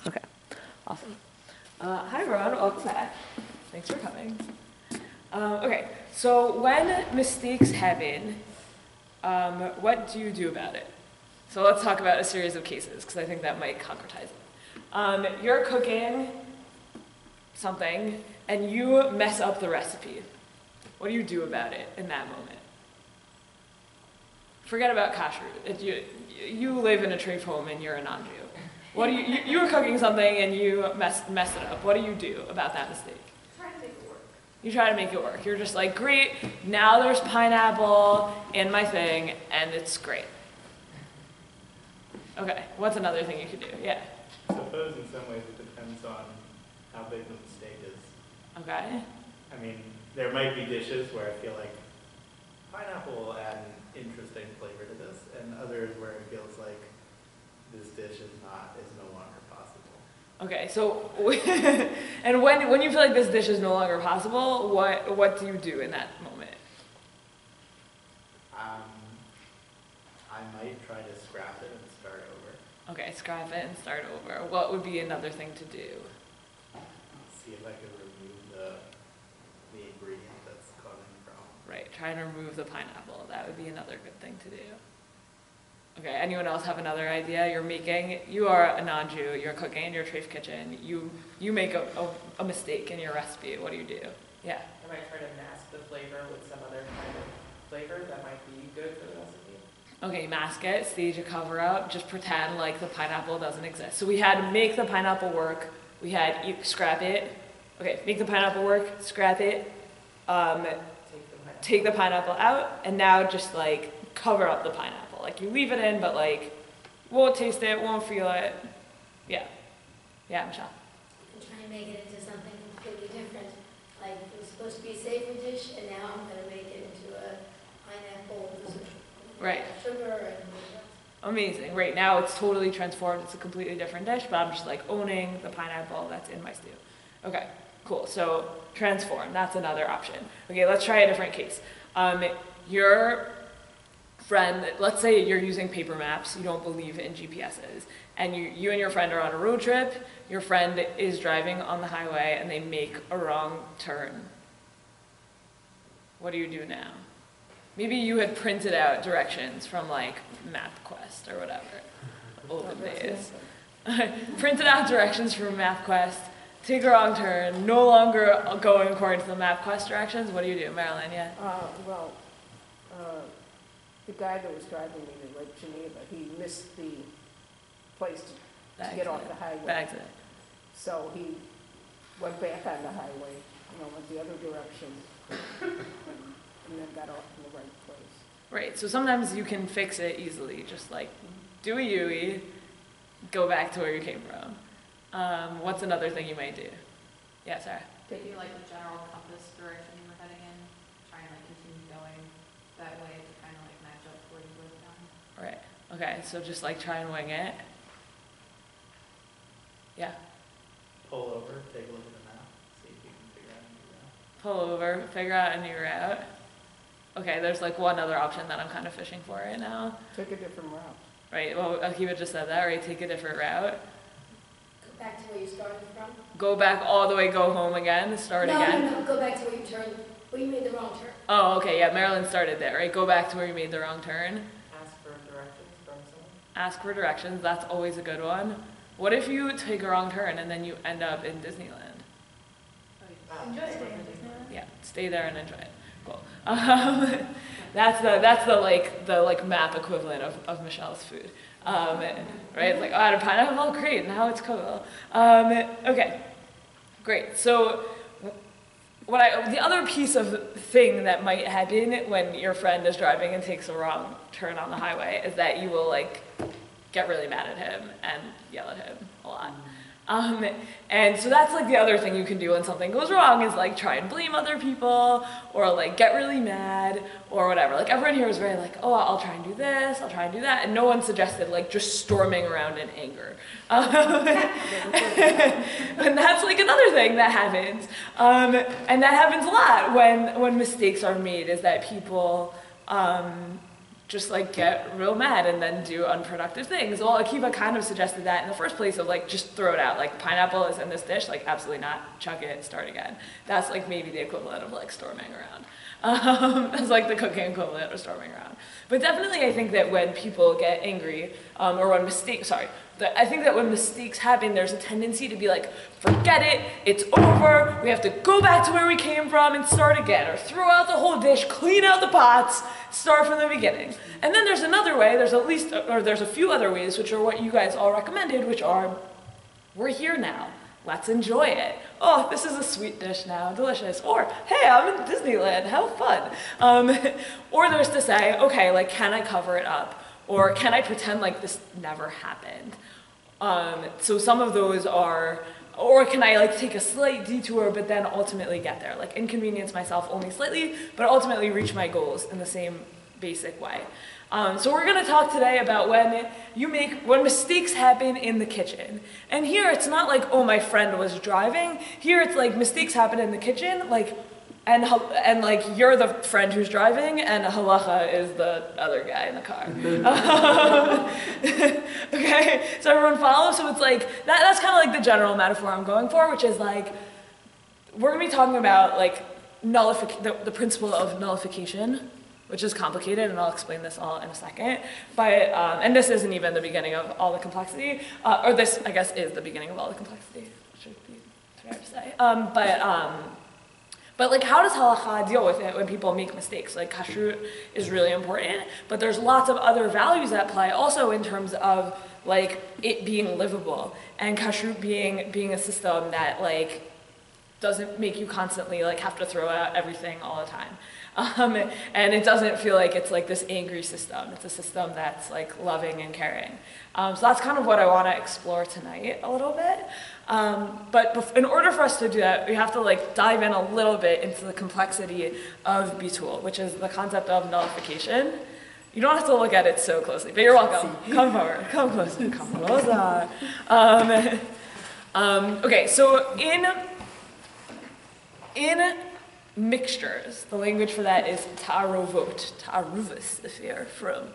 Okay, awesome. Hi everyone, welcome back. Thanks for coming. Okay, so when mistakes happen, what do you do about it? So let's talk about a series of cases, because I think that might concretize it. You're cooking something, and you mess up the recipe. What do you do about it in that moment? Forget about Kashrut. You live in a treif home and you're a non-Jew. What do you were cooking something and you messed it up. What do you do about that mistake? Try to make it work. You try to make it work. You're just like, great, now there's pineapple in my thing, and it's great. Okay, what's another thing you could do? Yeah. I suppose in some ways it depends on how big the mistake is. Okay. I mean, there might be dishes where I feel like pineapple will add an interesting flavor to this, and others where it feels like this dish is no longer possible. Okay, so and when you feel like this dish is no longer possible, what do you do in that moment? I might try to scrap it and start over. Okay, scrap it and start over. What would be another thing to do? See if I could remove the ingredient that's causing the problem. Right, try and remove the pineapple. That would be another good thing to do. Okay, anyone else have another idea? You are a non-Jew, you're cooking in your treif kitchen, you make a mistake in your recipe. What do you do? Yeah. I might try to mask the flavor with some other kind of flavor that might be good for the recipe. Okay, mask it, stage a cover up, just pretend like the pineapple doesn't exist. So we had make the pineapple work, we had scrap it. Okay, make the pineapple work, scrap it, take the pineapple out, and now just like cover up the pineapple. Like you leave it in, but like won't taste it, won't feel it. Yeah. Yeah, Michelle. And try and make it into something completely different. Like it was supposed to be a savory dish, and now I'm going to make it into a pineapple with right. Sugar and amazing. Right now it's totally transformed. It's a completely different dish, but I'm just like owning the pineapple that's in my stew. Okay, cool. So transform, that's another option. Okay, let's try a different case. Your friend, let's say you're using paper maps, you don't believe in GPSs, and you and your friend are on a road trip, your friend is driving on the highway and they make a wrong turn. What do you do now? Maybe you had printed out directions from like MapQuest or whatever, olden days. Printed out directions from MapQuest, take a wrong turn, no longer going according to the MapQuest directions. What do you do, Marilyn? Yeah. The guy that was driving me to Lake Geneva, he missed the place to get off the highway. Bags it. So he went back on the highway, went the other direction, and then got off in the right place. Right, so sometimes you can fix it easily, just like do a U-E, go back to where you came from. What's another thing you might do? Yeah, Sarah? Maybe like the general compass direction you were heading in, try and like continue going that way to kind of like match up where you would have gone. Right, okay, so just like try and wing it. Yeah. Pull over, take a look at the map, see if you can figure out a new route. Pull over, figure out a new route. Okay, there's like one other option that I'm kind of fishing for right now. Take a different route. Right, well, Akiva just said that, right? Take a different route. go back to where you started from. Go back all the way, go home again, start again? No, go back to where you made the wrong turn. Oh, okay, yeah, Marilyn started there, right? Go back to where you made the wrong turn. Ask for directions from someone. Ask for directions, that's always a good one. What if you take a wrong turn and then you end up in Disneyland? Enjoy it. Yeah, stay there and enjoy it. Cool. That's the map equivalent of Michelle's food. Right? It's like, oh, I had a pineapple, great, now it's cool. Okay, great. So the other piece of thing that might happen when your friend is driving and takes a wrong turn on the highway is that you will like get really mad at him and yell at him a lot. And so that's like the other thing you can do when something goes wrong is like try and blame other people or like get really mad or whatever. Like everyone here was very like, oh, I'll try and do this, I'll try and do that. And no one suggested like just storming around in anger. And that's like another thing that happens. And that happens a lot when mistakes are made is that people just like get real mad and then do unproductive things. Well, Akiva kind of suggested that in the first place of like just throw it out. Like pineapple is in this dish, like absolutely not, chuck it, start again. That's like maybe the equivalent of like storming around. That's like the cooking equivalent of storming around. But definitely I think that when people get angry, or when mistakes, I think that when mistakes happen, there's a tendency to be like, forget it, it's over, we have to go back to where we came from and start again, or throw out the whole dish, clean out the pots, start from the beginning. And then there's another way, there's a few other ways, which are what you guys all recommended, which are, we're here now, let's enjoy it. Oh, this is a sweet dish now, delicious. Or, hey, I'm in Disneyland, how fun. Or there's to say, okay, like, can I cover it up? Or can I pretend like this never happened? So some of those are, or can I like take a slight detour but then ultimately get there? Like inconvenience myself only slightly, but ultimately reach my goals in the same basic way. So we're going to talk today about when mistakes happen in the kitchen. And here it's not like, oh, my friend was driving. Here it's like mistakes happen in the kitchen, like, and like you're the friend who's driving and halacha is the other guy in the car. Okay, so everyone follow? So it's like, that's kind of like the general metaphor I'm going for, which is like, we're going to be talking about like the principle of nullification, which is complicated, and I'll explain this all in a second. But, and this isn't even the beginning of all the complexity, or this, I guess, is the beginning of all the complexity, should be fair to say. But like, how does halacha deal with it when people make mistakes? Like, kashrut is really important, but there's lots of other values at play also in terms of like it being livable, and kashrut being a system that like doesn't make you constantly like have to throw out everything all the time. And it doesn't feel like it's like this angry system. It's a system that's like loving and caring. So that's kind of what I want to explore tonight a little bit. But in order for us to do that, we have to like dive in a little bit into the complexity of bitul, which is the concept of nullification. You don't have to look at it so closely, but you're welcome. Come forward, come closer, come closer. Okay, so in mixtures, the language for that is ta'aruvus, if you're from.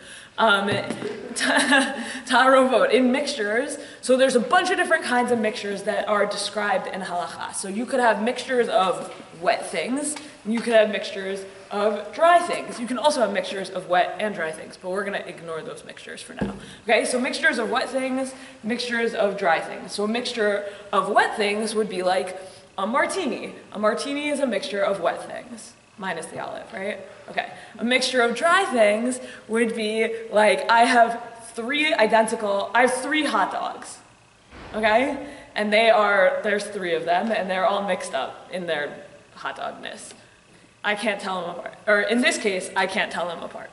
Ta'aruvot, in mixtures, so there's a bunch of different kinds of mixtures that are described in halacha. So you could have mixtures of wet things, and you could have mixtures of dry things. You can also have mixtures of wet and dry things, but we're going to ignore those mixtures for now. Okay, so mixtures of wet things, mixtures of dry things. So a mixture of wet things would be like a martini. A martini is a mixture of wet things, minus the olive, right? Okay. A mixture of dry things would be like, I have three hot dogs, okay? And there's three of them, and they're all mixed up in their hot dogness. I can't tell them apart. Or in this case, I can't tell them apart.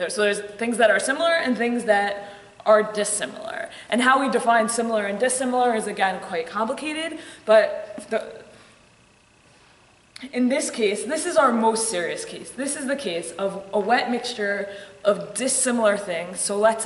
So there's things that are similar and things that are dissimilar. And how we define similar and dissimilar is, again, quite complicated, but in this case, this is our most serious case. This is the case of a wet mixture of dissimilar things. So let's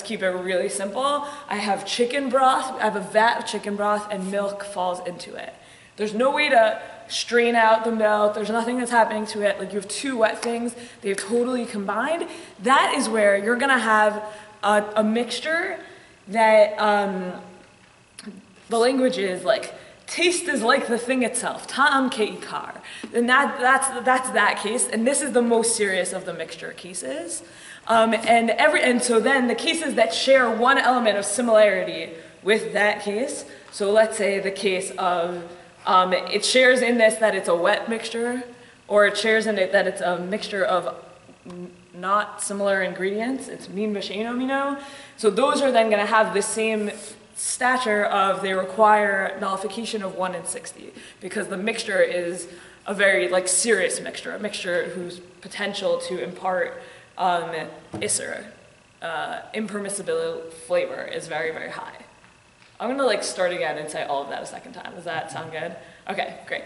keep it really simple. I have chicken broth, I have a vat of chicken broth, and milk falls into it. There's no way to strain out the milk, there's nothing that's happening to it. Like, you have two wet things, they've totally combined. That is where you're gonna have a mixture that the language is like, taste is like the thing itself, ta'am ke'ikar. And that's that case, and this is the most serious of the mixture cases. And so then the cases that share one element of similarity with that case, so let's say the case of, it shares in this that it's a wet mixture, or it shares in it that it's a mixture of not similar ingredients, it's min b'she'eino mino. So those are then going to have the same stature of, they require nullification of 1 in 60, because the mixture is a very like serious mixture, a mixture whose potential to impart isser, impermissible flavor, is very, very high. I'm going to like start again and say all of that a second time. Does that sound good? Okay, great.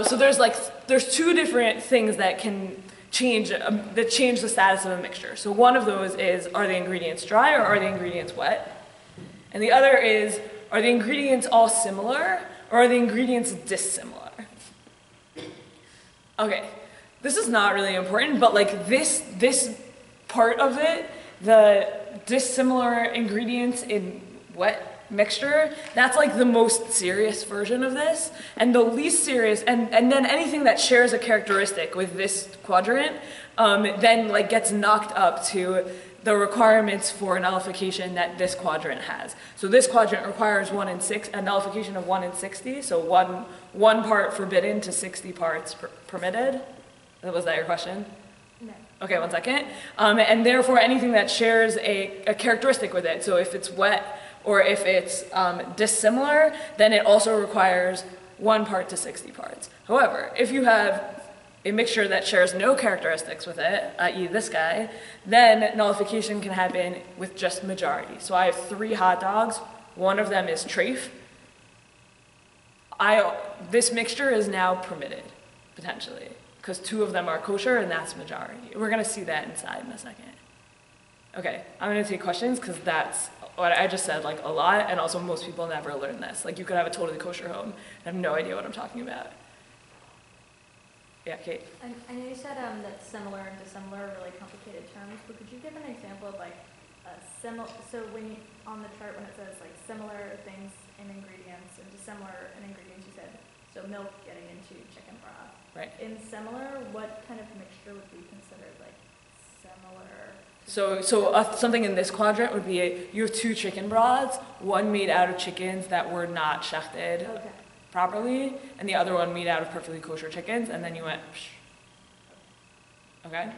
So there's two different things that can change the status of a mixture. So one of those is, are the ingredients dry or are the ingredients wet? And the other is, are the ingredients all similar or are the ingredients dissimilar? Okay, this is not really important, but like this part of it, the dissimilar ingredients in wet mixture, that's like the most serious version of this. And the least serious, and then anything that shares a characteristic with this quadrant, then like gets knocked up to the requirements for nullification that this quadrant has. So this quadrant requires a nullification of 1 in 60, so one part forbidden to 60 parts permitted. Was that your question? No. Okay, 1 second. And therefore anything that shares a characteristic with it, so if it's wet or if it's dissimilar, then it also requires 1 part to 60 parts. However, if you have a mixture that shares no characteristics with it, i.e. this guy, then nullification can happen with just majority. So I have 3 hot dogs, one of them is treif. This mixture is now permitted, potentially, because 2 of them are kosher and that's majority. We're gonna see that inside in a second. Okay, I'm gonna take questions because that's what I just said like a lot, and also most people never learn this. Like you could have a totally kosher home and have no idea what I'm talking about. Yeah, Kate. I know you said that similar and dissimilar are really complicated terms, but could you give an example of like so when you, on the chart when it says like similar things in ingredients and dissimilar in ingredients, you said, so milk getting into chicken broth. Right. In similar, what kind of mixture would be considered like similar? So something in this quadrant would be you have 2 chicken broths, one made out of chickens that were not shechted Okay. properly, and the other one made out of perfectly kosher chickens, and then you went, psh. Okay?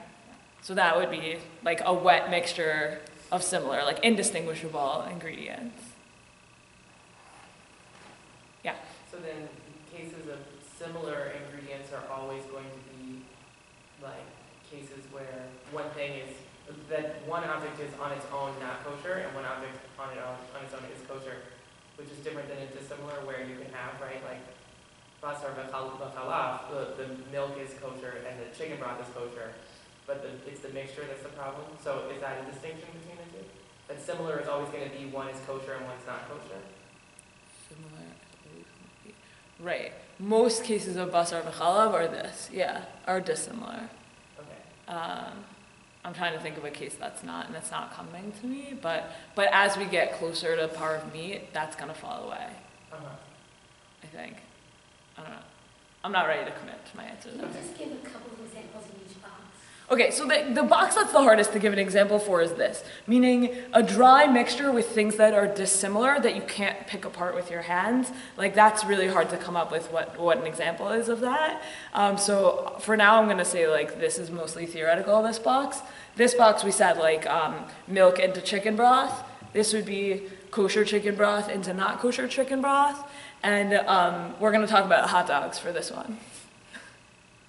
So that would be like a wet mixture of similar, like indistinguishable ingredients. Yeah? So then cases of similar ingredients are always going to be like cases where one thing is, that one object is on its own not kosher and one object on its own is kosher, which is different than a dissimilar where you can have, right, like basar v'chalaf, the milk is kosher and the chicken broth is kosher, but it's the mixture that's the problem. So is that a distinction between the two? That similar is always going to be one is kosher and one's not kosher? Similar. Right. Most cases of basar v'chalav are this, yeah, are dissimilar. Okay. I'm trying to think of a case that's not, and it's not coming to me, but as we get closer to par of meat, that's gonna fall away, Uh-huh. I think. I don't know. I'm not ready to commit to my answer Can though. you just give a couple of examples in each box? Okay, so the box that's the hardest to give an example for is this, meaning a dry mixture with things that are dissimilar that you can't pick apart with your hands. Like that's really hard to come up with what an example is of that. So for now I'm gonna say like this is mostly theoretical, this box. This box we said like milk into chicken broth. This would be kosher chicken broth into not kosher chicken broth. And we're gonna talk about hot dogs for this one.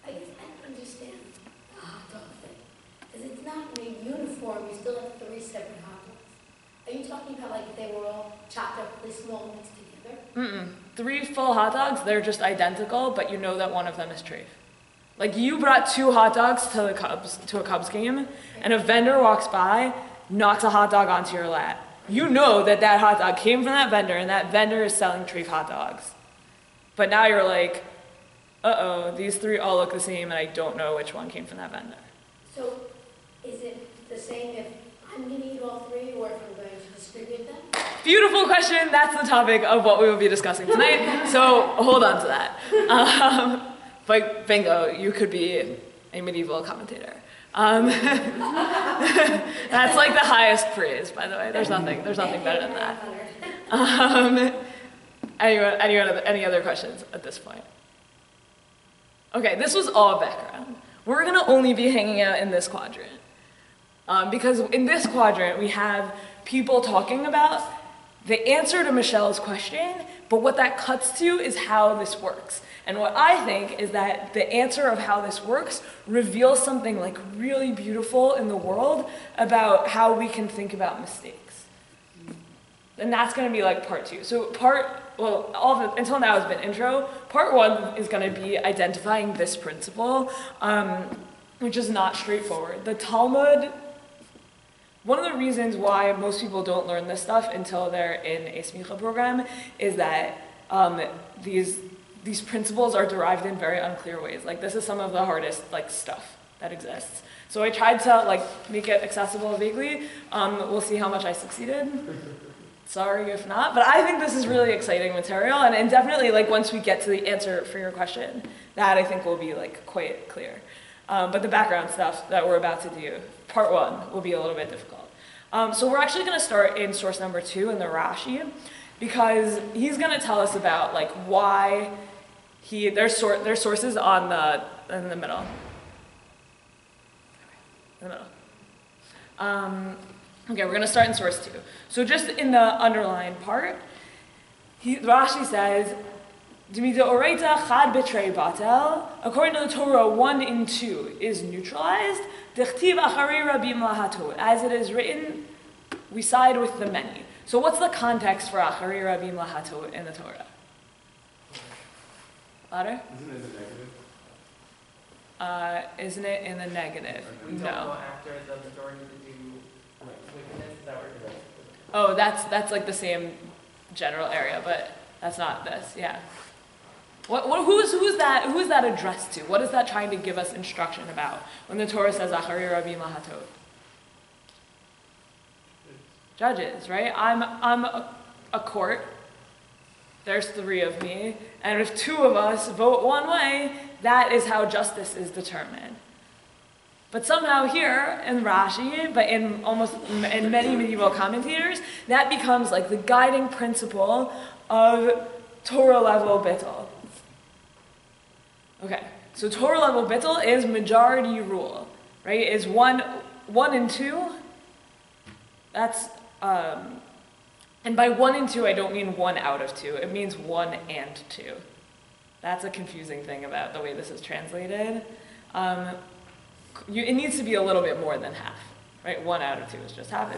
I guess I don't understand the hot dog thing, because it's not really uniform, you still have 3 separate hot dogs. Are you talking about like if they were all chopped up really small mixed together? 3 full hot dogs, they're just identical, but you know that one of them is treif. Like you brought 2 hot dogs to a Cubs game, and a vendor walks by, knocks a hot dog onto your lap. You know that that hot dog came from that vendor, and that vendor is selling treif hot dogs. But now you're like, uh-oh, these 3 all look the same, and I don't know which one came from that vendor. So is it the same if I'm going to eat all 3 or if I'm going to distribute them? Beautiful question. That's the topic of what we will be discussing tonight. So hold on to that. But bingo, you could be a medieval commentator. That's like the highest praise, by the way. There's nothing better than that. Any other questions at this point? Okay, this was all background. We're gonna only be hanging out in this quadrant. Because in this quadrant, we have people talking about the answer to Michelle's question, but what that cuts to is how this works. And what I think is that the answer of how this works reveals something like really beautiful in the world about how we can think about mistakes. And that's gonna be like part 2. So until now has been intro. Part 1 is gonna be identifying this principle, which is not straightforward. The Talmud, one of the reasons why most people don't learn this stuff until they're in a smicha program is that these principles are derived in very unclear ways. Like this is some of the hardest like stuff that exists. So I tried to like make it accessible vaguely. We'll see how much I succeeded. Sorry if not, but I think this is really exciting material, and definitely like once we get to the answer for your question, that I think will be like quite clear. But the background stuff that we're about to do, part 1, will be a little bit difficult. So we're actually going to start in source number 2 in the Rashi, because he's going to tell us about like why there's sources in the middle. Okay, we're going to start in source 2. So just in the underlined part, Rashi says, according to the Torah, 1 and 2 is neutralized. As it is written, we side with the many. So what's the context for Achari Rabim Lahato in the Torah? Louder? Isn't it a negative? Isn't it in the negative? We don't No. go after the majority to do wickedness, is that what you're saying? Oh, that's like the same general area, but that's not this. Yeah. Who's that addressed to? What is that trying to give us instruction about when the Torah says Achari Rabim Lahato? Judges, right? I'm a court. There's 3 of me, and if 2 of us vote one way, that is how justice is determined. But somehow here in Rashi, but in many medieval commentators, that becomes like the guiding principle of Torah level bittul. Okay, so Torah level bittul is majority rule, right? Is 1 and 2. That's and by 1 and 2, I don't mean 1 out of 2. It means 1 and 2. That's a confusing thing about the way this is translated. It needs to be a little bit more than half, right? 1 out of 2 is just half.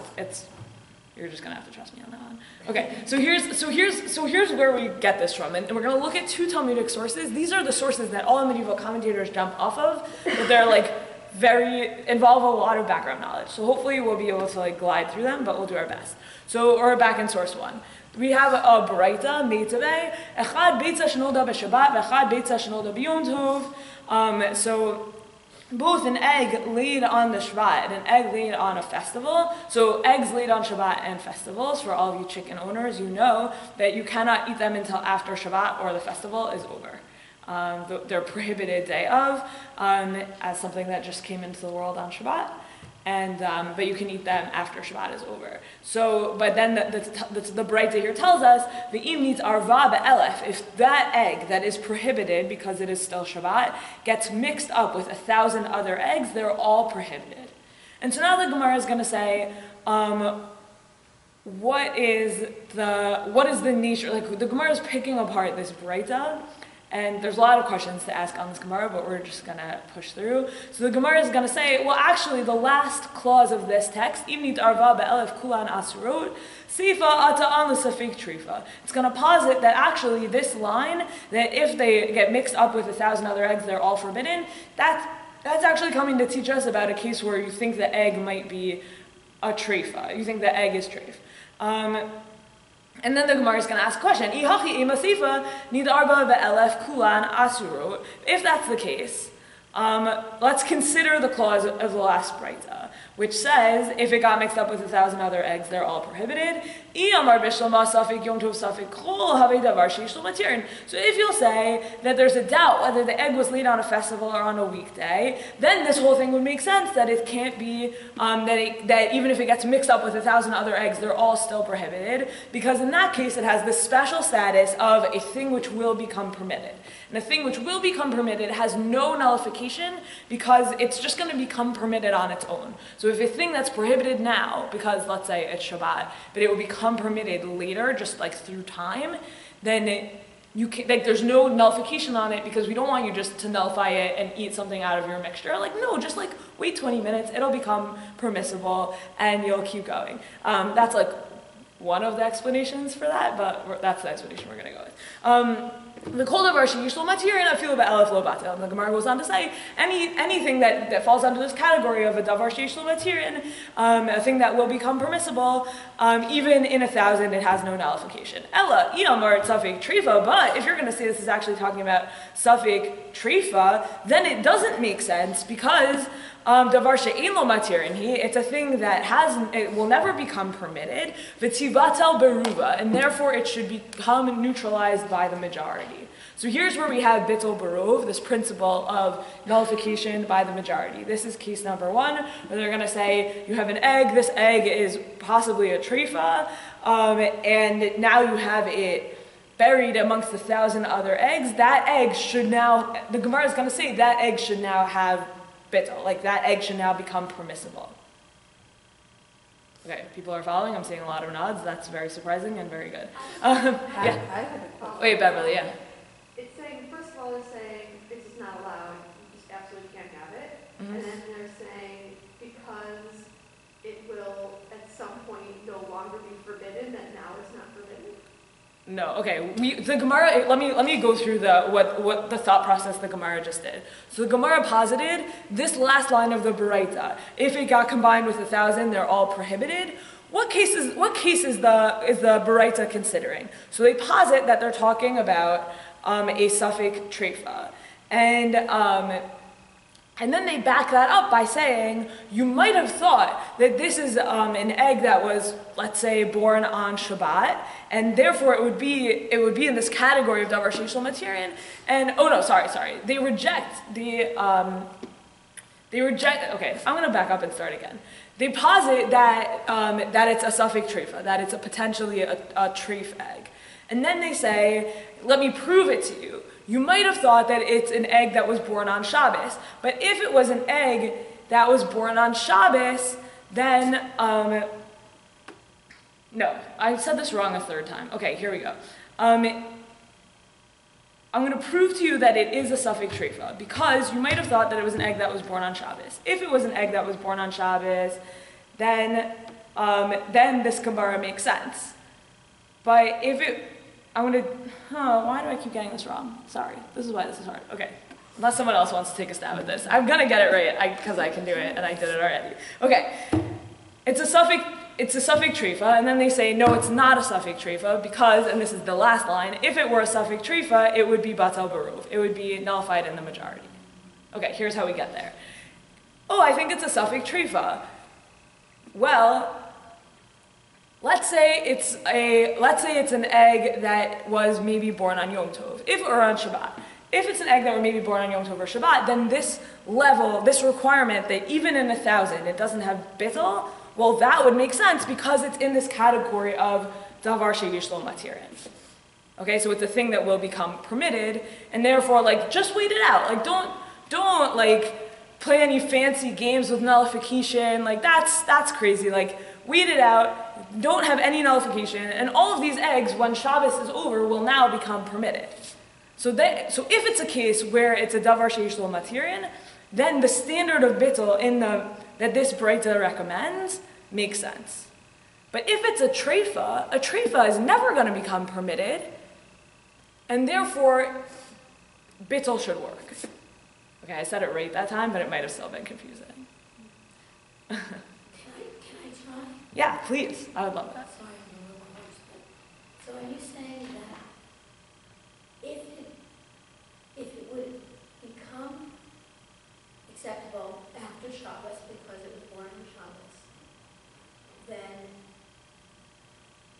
You're just gonna have to trust me on that one. Okay, so here's where we get this from, and we're gonna look at 2 Talmudic sources. These are the sources that all medieval commentators jump off of, but they're like involve a lot of background knowledge. So hopefully we'll be able to like glide through them, but we'll do our best. So we're back in source 1. We have a Breita, Meitaveh, Echad Beitza Shnolda B'Shabbat, Echad Beitza Shnolda B'Yom Tov. So both an egg laid on the Shabbat and an egg laid on a festival. So eggs laid on Shabbat and festivals, for all of you chicken owners, you know that you cannot eat them until after Shabbat or the festival is over. They're prohibited day of, as something that just came into the world on Shabbat, but you can eat them after Shabbat is over. So, but then the Breita here tells us the im needs arva be'elef. If that egg that is prohibited because it is still Shabbat gets mixed up with 1,000 other eggs, they're all prohibited. And so now the Gemara is going to say, what is the nature? Like the Gemara is picking apart this Breita. And there's a lot of questions to ask on this Gemara, but we're just going to push through. So the Gemara is going to say, well, actually, the last clause of this text, Imnit arva be'elef kulan asurot, sifa ata'an l'safik trifa. It's going to posit that actually this line, that if they get mixed up with 1,000 other eggs, they're all forbidden, that's actually coming to teach us about a case where you think the egg might be a trifa. You think the egg is treif. And then the Gemara is going to ask a question. If that's the case, let's consider the clause of the last Breita, which says if it got mixed up with 1,000 other eggs, they're all prohibited. So if you'll say that there's a doubt whether the egg was laid on a festival or on a weekday, then this whole thing would make sense that it can't be, that even if it gets mixed up with 1,000 other eggs, they're all still prohibited, because in that case it has the special status of a thing which will become permitted. And a thing which will become permitted has no nullification because it's just going to become permitted on its own. So if a thing that's prohibited now, because let's say it's Shabbat, but it will become permitted later, just like through time, then there's no nullification on it because we don't want you just to nullify it and eat something out of your mixture. Like, no, just like wait 20 minutes, it'll become permissible and you'll keep going. That's like one of the explanations for that, but that's the explanation we're going to go with. the kol davar sheyish lo matirin afilu ba'elef lo batel. And the Gemara goes on to say anything that falls under this category of a davar sheyish lo matirin, a thing that will become permissible, even in 1,000, it has no nullification. Ella iyamar safek trifa. But if you're going to say this is actually talking about safek trifa, then it doesn't make sense because davar she'ein lo matirin, it's a thing that it will never become permitted. V'tivatel beruva, and therefore it should become neutralized by the majority. So here's where we have bittul berov, this principle of nullification by the majority. This is case number 1, where they're going to say you have an egg. This egg is possibly a trifa, and now you have it buried amongst 1,000 other eggs. That egg should now, the Gemara is going to say that egg should now have bittul, like that egg should now become permissible. Okay, people are following. I'm seeing a lot of nods. That's very surprising and very good. Yeah. I have a question. Wait, Beverly, yeah. It's saying, first of all, they're saying this is not allowed, you just absolutely can't have it. Mm-hmm. And then they're saying because it will at some point no longer be forbidden, that now it's not forbidden. No, okay. The Gemara. Let me go through what the thought process the Gemara just did. So the Gemara posited this last line of the Beraita. If it got combined with 1,000, they're all prohibited. What case is the Beraita considering? So they posit that they're talking about a safek treifa, and then they back that up by saying you might have thought that this is an egg that was, let's say, born on Shabbat, and therefore it would be in this category of davar sheish lo matirin. And sorry. They reject. Okay, I'm going to back up and start again. They posit that it's a safek treifa, that it's potentially a treif egg, and then they say, let me prove it to you. You might have thought that it's an egg that was born on Shabbos, but if it was an egg that was born on Shabbos, then, no, I said this wrong a 3rd time. Okay, here we go. I'm going to prove to you that it is a safek treifa, because you might have thought that it was an egg that was born on Shabbos. If it was an egg that was born on Shabbos, then this Gemara makes sense. But if it, why do I keep getting this wrong? Sorry, this is why this is hard. Okay, unless someone else wants to take a stab at this. I'm gonna get it right, because I can do it, and I did it already. Okay, it's a safek treifa, and then they say, no, it's not a safek treifa, because, and this is the last line, if it were a safek treifa, it would be batel berov. It would be nullified in the majority. Okay, here's how we get there. Oh, I think it's a safek treifa. Well, let's say it's an egg that was maybe born on Yom Tov, or on Shabbat. If it's an egg that were maybe born on Yom Tov or Shabbat, then this requirement that even in 1,000 it doesn't have bittul, well, that would make sense because it's in this category of davar sheyish lo matirin. Okay, so it's a thing that will become permitted, and therefore, just wait it out. Don't play any fancy games with nullification. That's crazy. Wait it out. Don't have any nullification, and all of these eggs, when Shabbos is over, will now become permitted. So if it's a case where it's a davar sheish lo matirin, then the standard of bittul that this Beraita recommends makes sense. But if it's a treifa is never going to become permitted, and therefore bittul should work. Okay, I said it right that time, but it might have still been confusing. Can I try? Yeah, please. I would love that. Sorry, I'm a little close, but, so are you saying that if it would become acceptable after Shabbos because it was born on Shabbos, then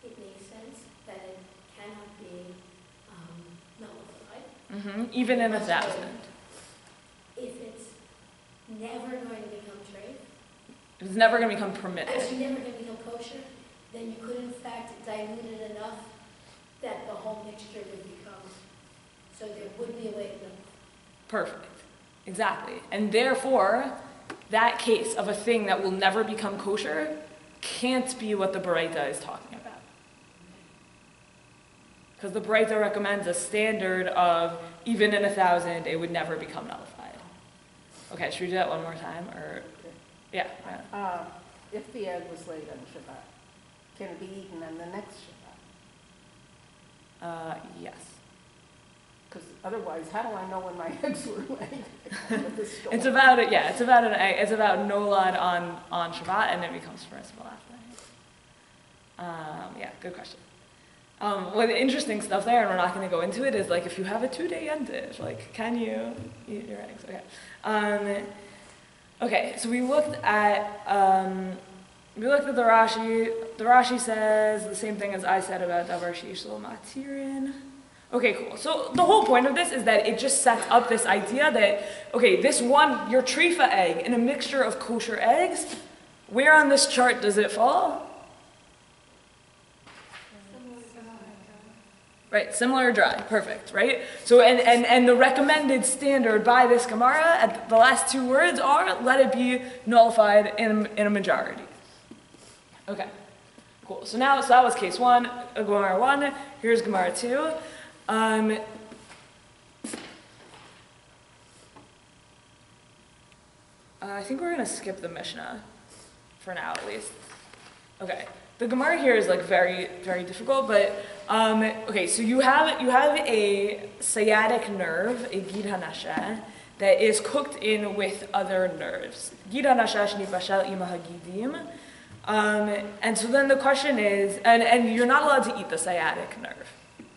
it makes sense that it cannot be nullified? Even in 1,000. If it's never going to become treif, It's never going to become permitted. actually never going to become kosher, then you could in fact dilute it enough that the whole mixture would become, so there would be a way to know. Perfect. Exactly. And therefore, that case of a thing that will never become kosher can't be what the Beraita is talking about. Because the Beraita recommends a standard of even in 1,000, it would never become nullified. Okay, should we do that one more time? Or yeah. If the egg was laid on Shabbat, can it be eaten on the next Shabbat? Yes. Because otherwise, how do I know when my eggs were laid? At the store? It's about it. Yeah, it's about an egg. It's about nolad on Shabbat, and it becomes permissible after that. Yeah, good question. Well, the interesting stuff there, and we're not going to go into it, is like if you have a 2-day yontif, like can you eat your eggs? Okay. Okay. So we looked at the Rashi. The Rashi says the same thing as I said about davar sheish lo matirin. Okay, cool. So the whole point of this is that it just sets up this idea that, okay, this one, your treifa egg in a mixture of kosher eggs, where on this chart does it fall? Right, similar or dry, perfect, right? So, and the recommended standard by this Gemara, at the last 2 words are, let it be nullified in a majority. Okay, cool. So that was case 1, Gemara 1, here's Gemara 2. I think we're going to skip the Mishnah, for now at least. Okay. The Gemara here is like very, very difficult, but okay, so you have a sciatic nerve, a gid hanasheh, that is cooked in with other nerves. Gid hanasheh shnibashal ima hagidim. And so then the question is, and you're not allowed to eat the sciatic nerve.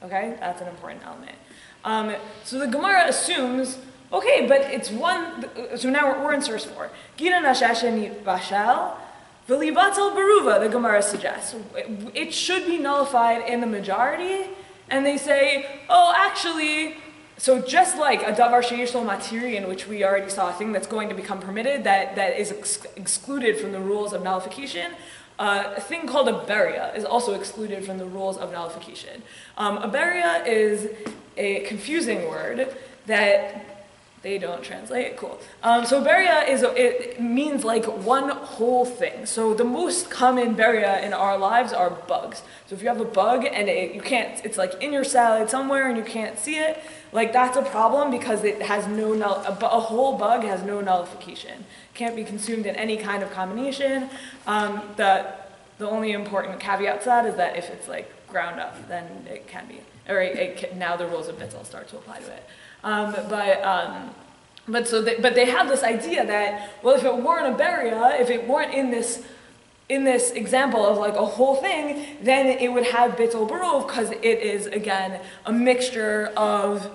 Okay, that's an important element. So the Gemara assumes, okay, but it's one. So now we're in source 4. Gid hanasheh shnibashal. V'libatal beruva, the Gemara suggests. It should be nullified in the majority, and they say, oh, actually, so just like a davar sheish lo matirin, which we already saw, a thing that's going to become permitted, that is excluded from the rules of nullification, a thing called a beria is also excluded from the rules of nullification. A beria is a confusing word that they don't translate. Cool. So beria it means like one whole thing. So the most common beria in our lives are bugs. So if you have a bug and it's like in your salad somewhere and you can't see it, like that's a problem because it has a whole bug has no nullification. Can't be consumed in any kind of combination. The only important caveat to that is that if it's like ground up, then it can be, or now the rules of bittul start to apply to it. But they have this idea that, well, if it weren't a beria, if it weren't in this example of like a whole thing, then it would have bittul barov because it is again a mixture of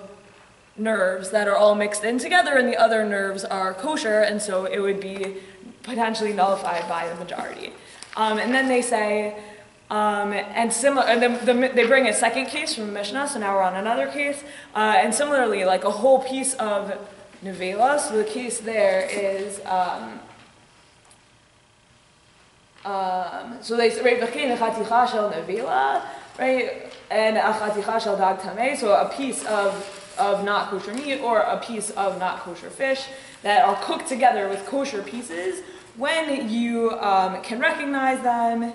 nerves that are all mixed in together, and the other nerves are kosher, and so it would be potentially nullified by the majority. And then they say. And then they bring a second case from Mishnah, so now we're on another case. And similarly, like a whole piece of nevela, so the case there is, so they say, right, chaticha shel nevela, right, and a chaticha shel dag tameh, so a piece of not kosher meat or a piece of not kosher fish that are cooked together with kosher pieces. When you can recognize them,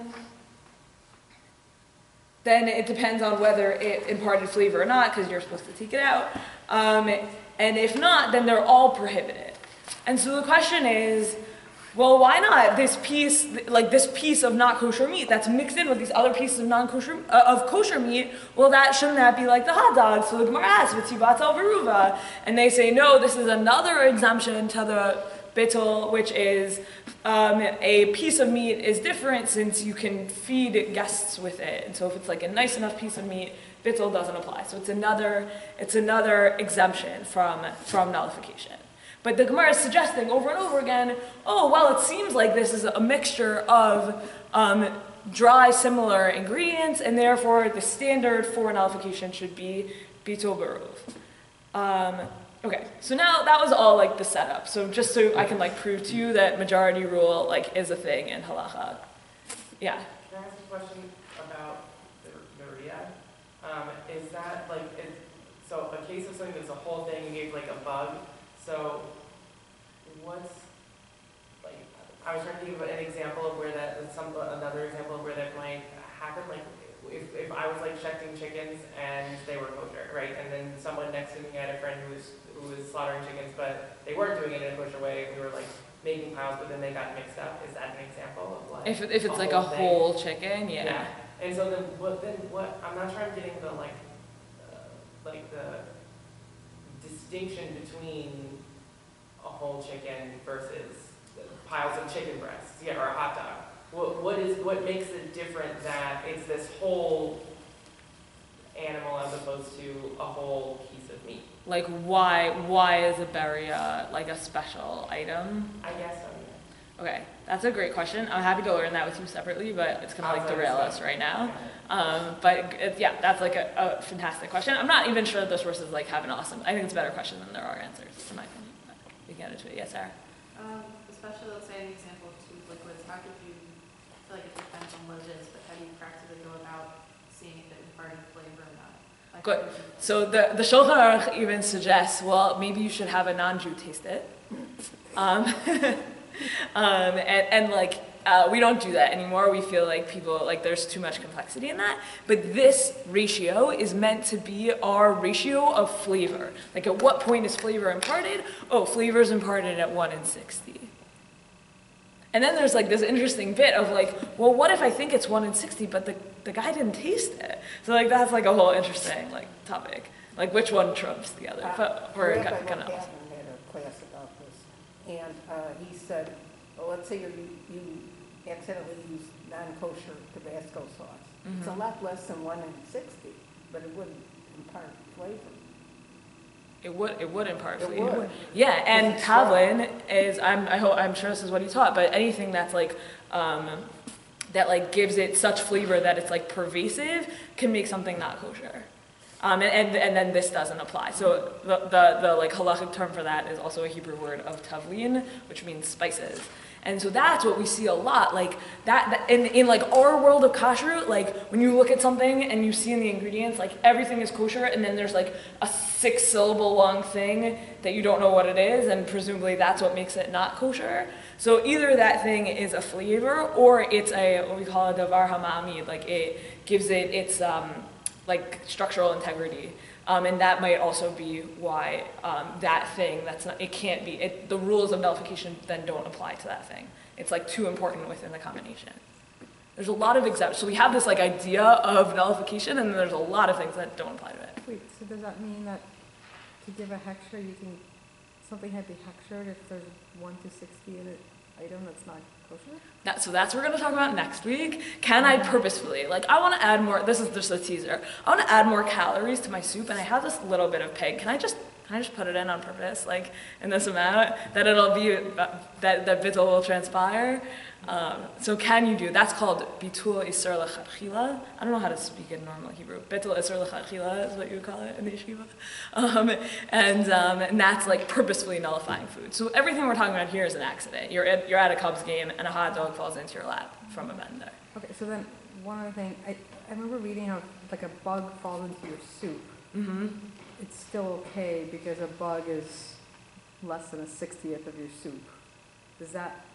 then it depends on whether it imparted flavor or not, because you're supposed to take it out. And if not, then they're all prohibited. And so the question is, well, why not this piece of not kosher meat that's mixed in with these other pieces of kosher meat? Well, shouldn't that be like the hot dog? So the Gemara asks, v'tibatal beruva, and they say no. This is another exemption to the bittul, which is a piece of meat is different since you can feed guests with it, and so if it's like a nice enough piece of meat, bittul doesn't apply. So it's another exemption from nullification. But the Gemara is suggesting over and over again, oh well, it seems like this is a mixture of dry similar ingredients, and therefore the standard for nullification should be bittul beruv. Okay, so now that was all like the setup. So just so I can like prove to you that majority rule like is a thing in halacha. Yeah. Can I ask a question about the riyad? Is that like, so a case of something that's a whole thing, you gave like a bug, so what's, like, I was trying to think of an example of where another example of where that might happen, like if I was like checking chickens and they were kosher, right? And then someone next to me had a friend who was slaughtering chickens, but they weren't doing it in a kosher way, and we were like making piles, but then they got mixed up. Is that an example of like if it's like a whole chicken, yeah. And so then what? I'm not sure I'm getting the distinction between a whole chicken versus piles of chicken breasts, yeah, or a hot dog? What makes it different that it's this whole animal as opposed to a whole piece of meat? Like why is a beria like a special item? I guess so, yeah. Okay, that's a great question. I'm happy to learn that with you separately, but it's gonna like derail us right now. Yeah, that's like a fantastic question. I'm not even sure that the sources like have an awesome. I think it's a better question than there are answers, in my opinion. But we can get into it. Yes, Sarah. Especially, let's say, an example of two liquids. How could you? I feel like it depends on what it is, but how do you practically go about seeing if it imparted flavor or not? Like, Good. So the Shulchan Aruch even suggests, well, maybe you should have a non-Jew taste it. And like, we don't do that anymore. We feel like people, like there's too much complexity in that. But this ratio is meant to be our ratio of flavor. Like at what point is flavor imparted? Oh, flavor is imparted at 1 in 60. And then there's like this interesting bit of like, well, what if I think it's 1 in 60, but the guy didn't taste it? So like that's like a whole interesting like topic. Like which one trumps the other? Or kind of had a class about this, and he said, well, let's say you accidentally use non-kosher Tabasco sauce. Mm-hmm. It's a lot less than 1 in 60, but it wouldn't impart flavor. It would impart It flavor. would. Yeah, and tavlin is I'm sure this is what he taught, but anything that's like that like gives it such flavor that it's like pervasive can make something not kosher. And then this doesn't apply. So the like halachic term for that is also a Hebrew word of tavlin, which means spices. And so that's what we see a lot, like that in like our world of kashrut, like when you look at something and you see in the ingredients, like everything is kosher, and then there's like a 6-syllable long thing that you don't know what it is, and presumably that's what makes it not kosher. So either that thing is a flavor, or it's what we call a davar hama'amid, like it gives it its like structural integrity. And that might also be why that thing, it can't be, the rules of nullification then don't apply to that thing. It's like too important within the combination. There's a lot of exceptions. So we have this like idea of nullification, and then there's a lot of things that don't apply to it. Wait, so does that mean that to give a hechsher, something had to be hechshered if there's 1 to 60 in an item that's not kosher? So that's what we're going to talk about next week. Can I purposefully, like I want to add more, this is just a teaser, I want to add more calories to my soup, and I have this little bit of pig. Can I just put it in on purpose, like in this amount, that it'll be, that bittul will transpire? So can you do, that's called bitul iser lechatchila. I don't know how to speak in normal Hebrew. Bitul iser lechatchila is what you would call it in the yeshiva. And that's like purposefully nullifying food. So everything we're talking about here is an accident. You're at a Cubs game and a hot dog falls into your lap from a vendor. Okay, so then one other thing, I remember reading how like a bug falls into your soup. Mm-hmm. It's still okay because a bug is less than a 60th of your soup. Is that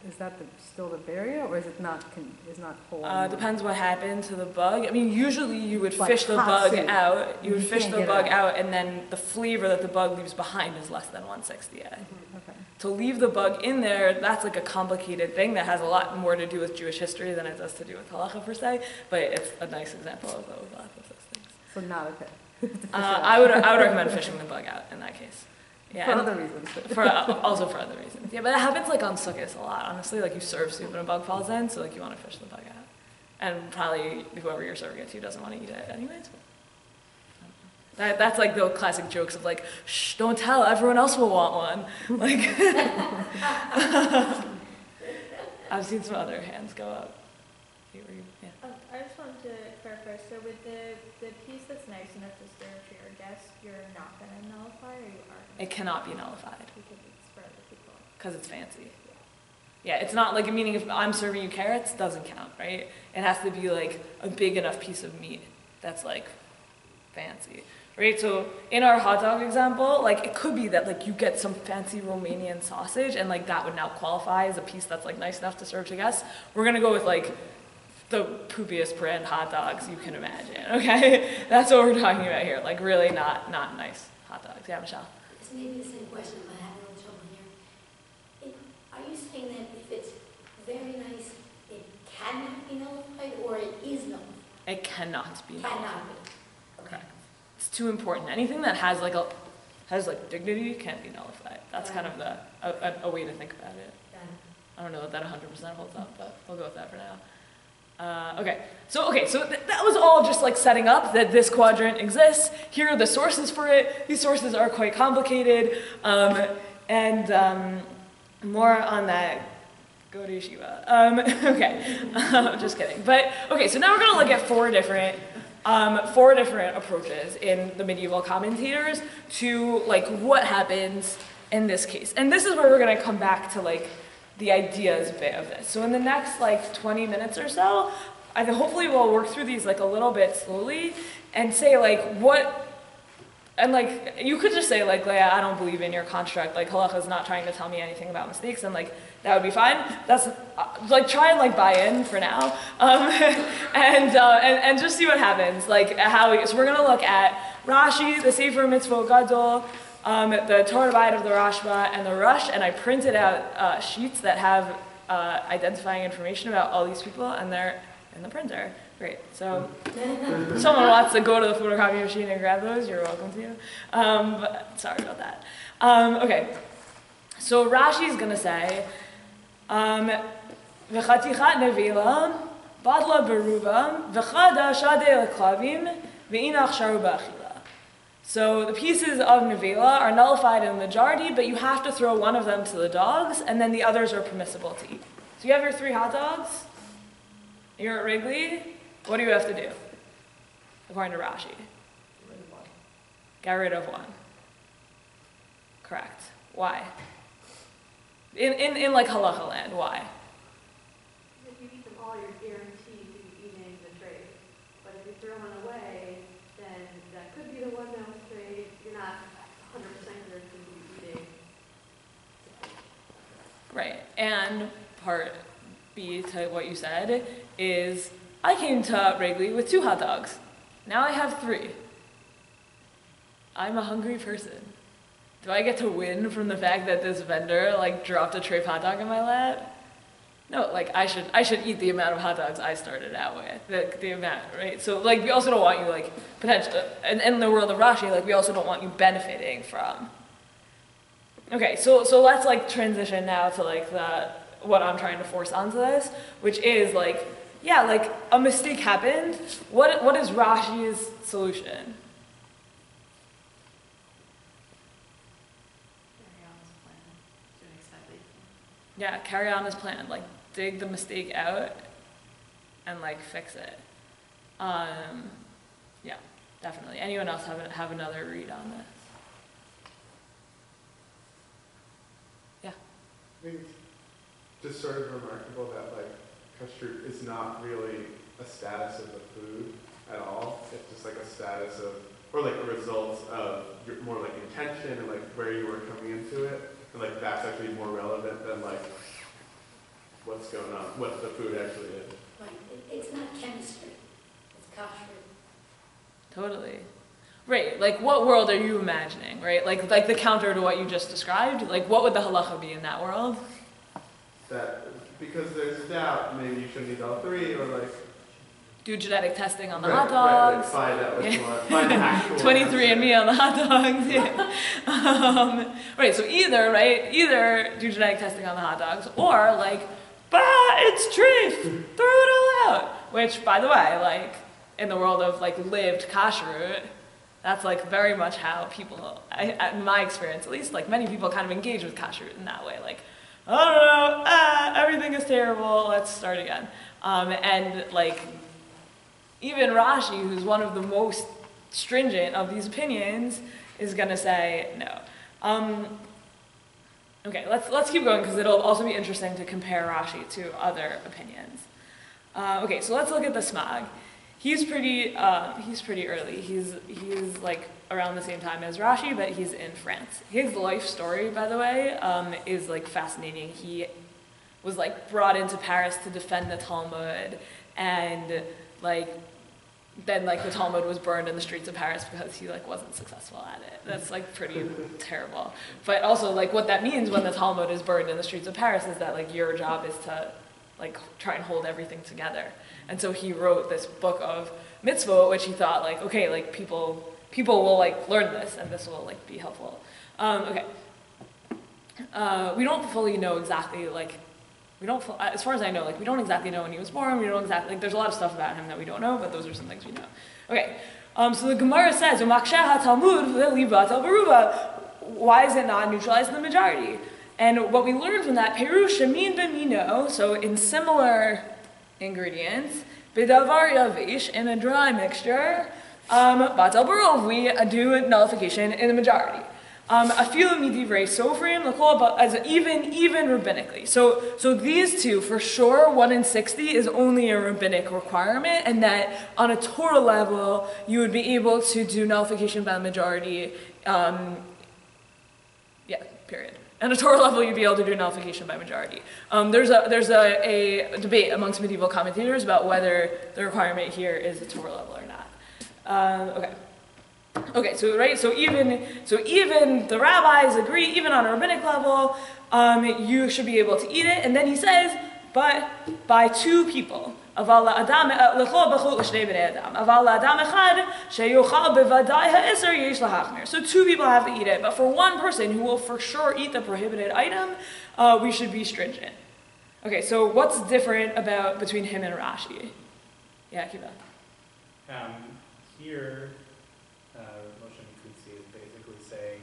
still the barrier, or is it not whole? Depends what happened to the bug. I mean, usually you would Like fish the hot bug soup. out. You would fish can't the get it bug out. out, and then the flavor that the bug leaves behind is less than 1/60th. Okay. To leave the bug in there, that's like a complicated thing that has a lot more to do with Jewish history than it does to do with halacha per se. But it's a nice example of both of those things. So not okay. I would recommend fishing the bug out in that case. Yeah, For and other reasons. also for other reasons. Yeah, but it happens like on Sukkot a lot, honestly. Like you serve soup and a bug falls in, so like you want to fish the bug out. And probably whoever you're serving it to doesn't want to eat it anyways. That's like the classic jokes of like, shh, don't tell, everyone else will want one. Like, I've seen some other hands go up. Yeah. I just wanted to clarify, so with the piece that's nice enough to serve to your guests, you're not going to nullify, or you are? It cannot be nullified. Because it's for other people. Because it's fancy. Yeah, it's not like, meaning if I'm serving you carrots, doesn't count, right? It has to be like a big enough piece of meat that's like fancy, right? So in our hot dog example, like it could be that like you get some fancy Romanian sausage and like that would now qualify as a piece that's like nice enough to serve to guests. We're gonna go with like the poopiest brand hot dogs you can imagine, okay? That's what we're talking about here, like really not nice hot dogs. Yeah, Michelle? This may be the same question, but I have a little trouble here. Are you saying that if it's very nice, it cannot be nullified, or it is nullified? It cannot be nullified. Cannot be. Correct. It's too important. Anything that has like has like dignity can't be nullified. That's kind of a way to think about it. I don't know if that 100% holds up, but we'll go with that for now. Okay, so that was all just like setting up that this quadrant exists. Here are the sources for it. These sources are quite complicated, and more on that. Go to yeshiva. Okay, just kidding. But okay, so now we're going to look at four different approaches in the medieval commentators to like what happens in this case. And this is where we're going to come back to like the ideas bit of this. So in the next like 20 minutes or so, I think hopefully we'll work through these like a little bit slowly and say like what. And like, you could just say like, Leah, I don't believe in your construct, like halacha is not trying to tell me anything about mistakes, and like, that would be fine. That's, like, try and like buy in for now, and just see what happens, like so we're gonna look at Rashi, the Sefer Mitzvot Gadol, the Torah Beit of the Rashba, and the Rush, and I printed out sheets that have identifying information about all these people, and they're in the printer. Great. So if someone wants to go to the photocopy machine and grab those, you're welcome to. But sorry about that. Okay. So Rashi is going to say, V'chatichat nevela, badla beruba, v'chada shadei leklavim, v'inach sharu ba'achila. So the pieces of nevela are nullified in the majority, but you have to throw one of them to the dogs, and then the others are permissible to eat. So you have your 3 hot dogs. You're at Wrigley. What do you have to do? According to Rashi. Get rid of one. Correct. Why? In like halacha land, why? If you eat them all, you're guaranteed to be eating the trade. But if you throw one away, then that could be the one that was trade. You're not 100% guaranteed to be eating. Right. And part B to what you said is, I came to Wrigley with 2 hot dogs. Now I have 3. I'm a hungry person. Do I get to win from the fact that this vendor like dropped a tray of hot dog in my lap? No, like I should eat the amount of hot dogs I started out with. The amount, right? So like we also don't want you like potentially, and in the world of Rashi, like we also don't want you benefiting from. Okay, so let's like transition now to like what I'm trying to force onto this, which is like, yeah, like a mistake happened. What is Rashi's solution? Yeah, carry on his plan. Like dig the mistake out and like fix it. Yeah, definitely. Anyone else have another read on this? Yeah. I think it's just sort of remarkable that like Kashrut is not really a status of the food at all. It's just like a status of, or like a result of your more like intention and like where you were coming into it. And like that's actually more relevant than like what's going on, what the food actually is. Right. It's not chemistry. It's kashrut. Totally. Right. Like what world are you imagining? Right. Like the counter to what you just described. Like what would the halacha be in that world? That because there's doubt, maybe you shouldn't eat all 3, or like do genetic testing on the hot dogs. Right, like find out which one. Find the actual 23andMe on the hot dogs. Yeah. Right. So either do genetic testing on the hot dogs, or like, it's treif, throw it all out. Which, by the way, like in the world of like lived kashrut, that's like very much how people, in my experience at least, like many people kind of engage with kashrut in that way. Like, I don't know, everything is terrible, let's start again. And like, even Rashi, who's one of the most stringent of these opinions, is going to say no. Okay, let's keep going because it'll also be interesting to compare Rashi to other opinions. Okay, so let's look at the Smag. He's pretty early. He's like around the same time as Rashi, but he's in France. His life story, by the way, is like fascinating. He was like brought into Paris to defend the Talmud, and like then like the Talmud was burned in the streets of Paris because he like wasn't successful at it. That's like pretty terrible. But also like what that means when the Talmud is burned in the streets of Paris is that like your job is to like try and hold everything together. And so he wrote this book of mitzvot, which he thought like, okay, like people people will like learn this, and this will like be helpful. Okay. We don't fully know exactly like, as far as I know, like we don't exactly know when he was born. We don't exactly, like there's a lot of stuff about him that we don't know, but those are some things we know. Okay. So the Gemara says, why is it not neutralized in the majority? And what we learned from that, Perush Shamin Bemino, so in similar ingredients, Bidavar Yavish, in a dry mixture, Batal Barov, we do nullification in the majority. A few midivrei sofrim, as even rabbinically. So these two, for sure, 1 in 60 is only a rabbinic requirement, and that on a Torah level, you would be able to do nullification by the majority. Period. On a Torah level, you'd be able to do nullification by majority. There's a debate amongst medieval commentators about whether the requirement here is a Torah level or not. Okay, so even the rabbis agree, even on a rabbinic level, you should be able to eat it. And then he says, but by 2 people. So 2 people have to eat it, but for 1 person who will for sure eat the prohibited item, we should be stringent. Okay, so what's different between him and Rashi? Yeah, Kiva. Here, Moshe Mikutsi is basically saying,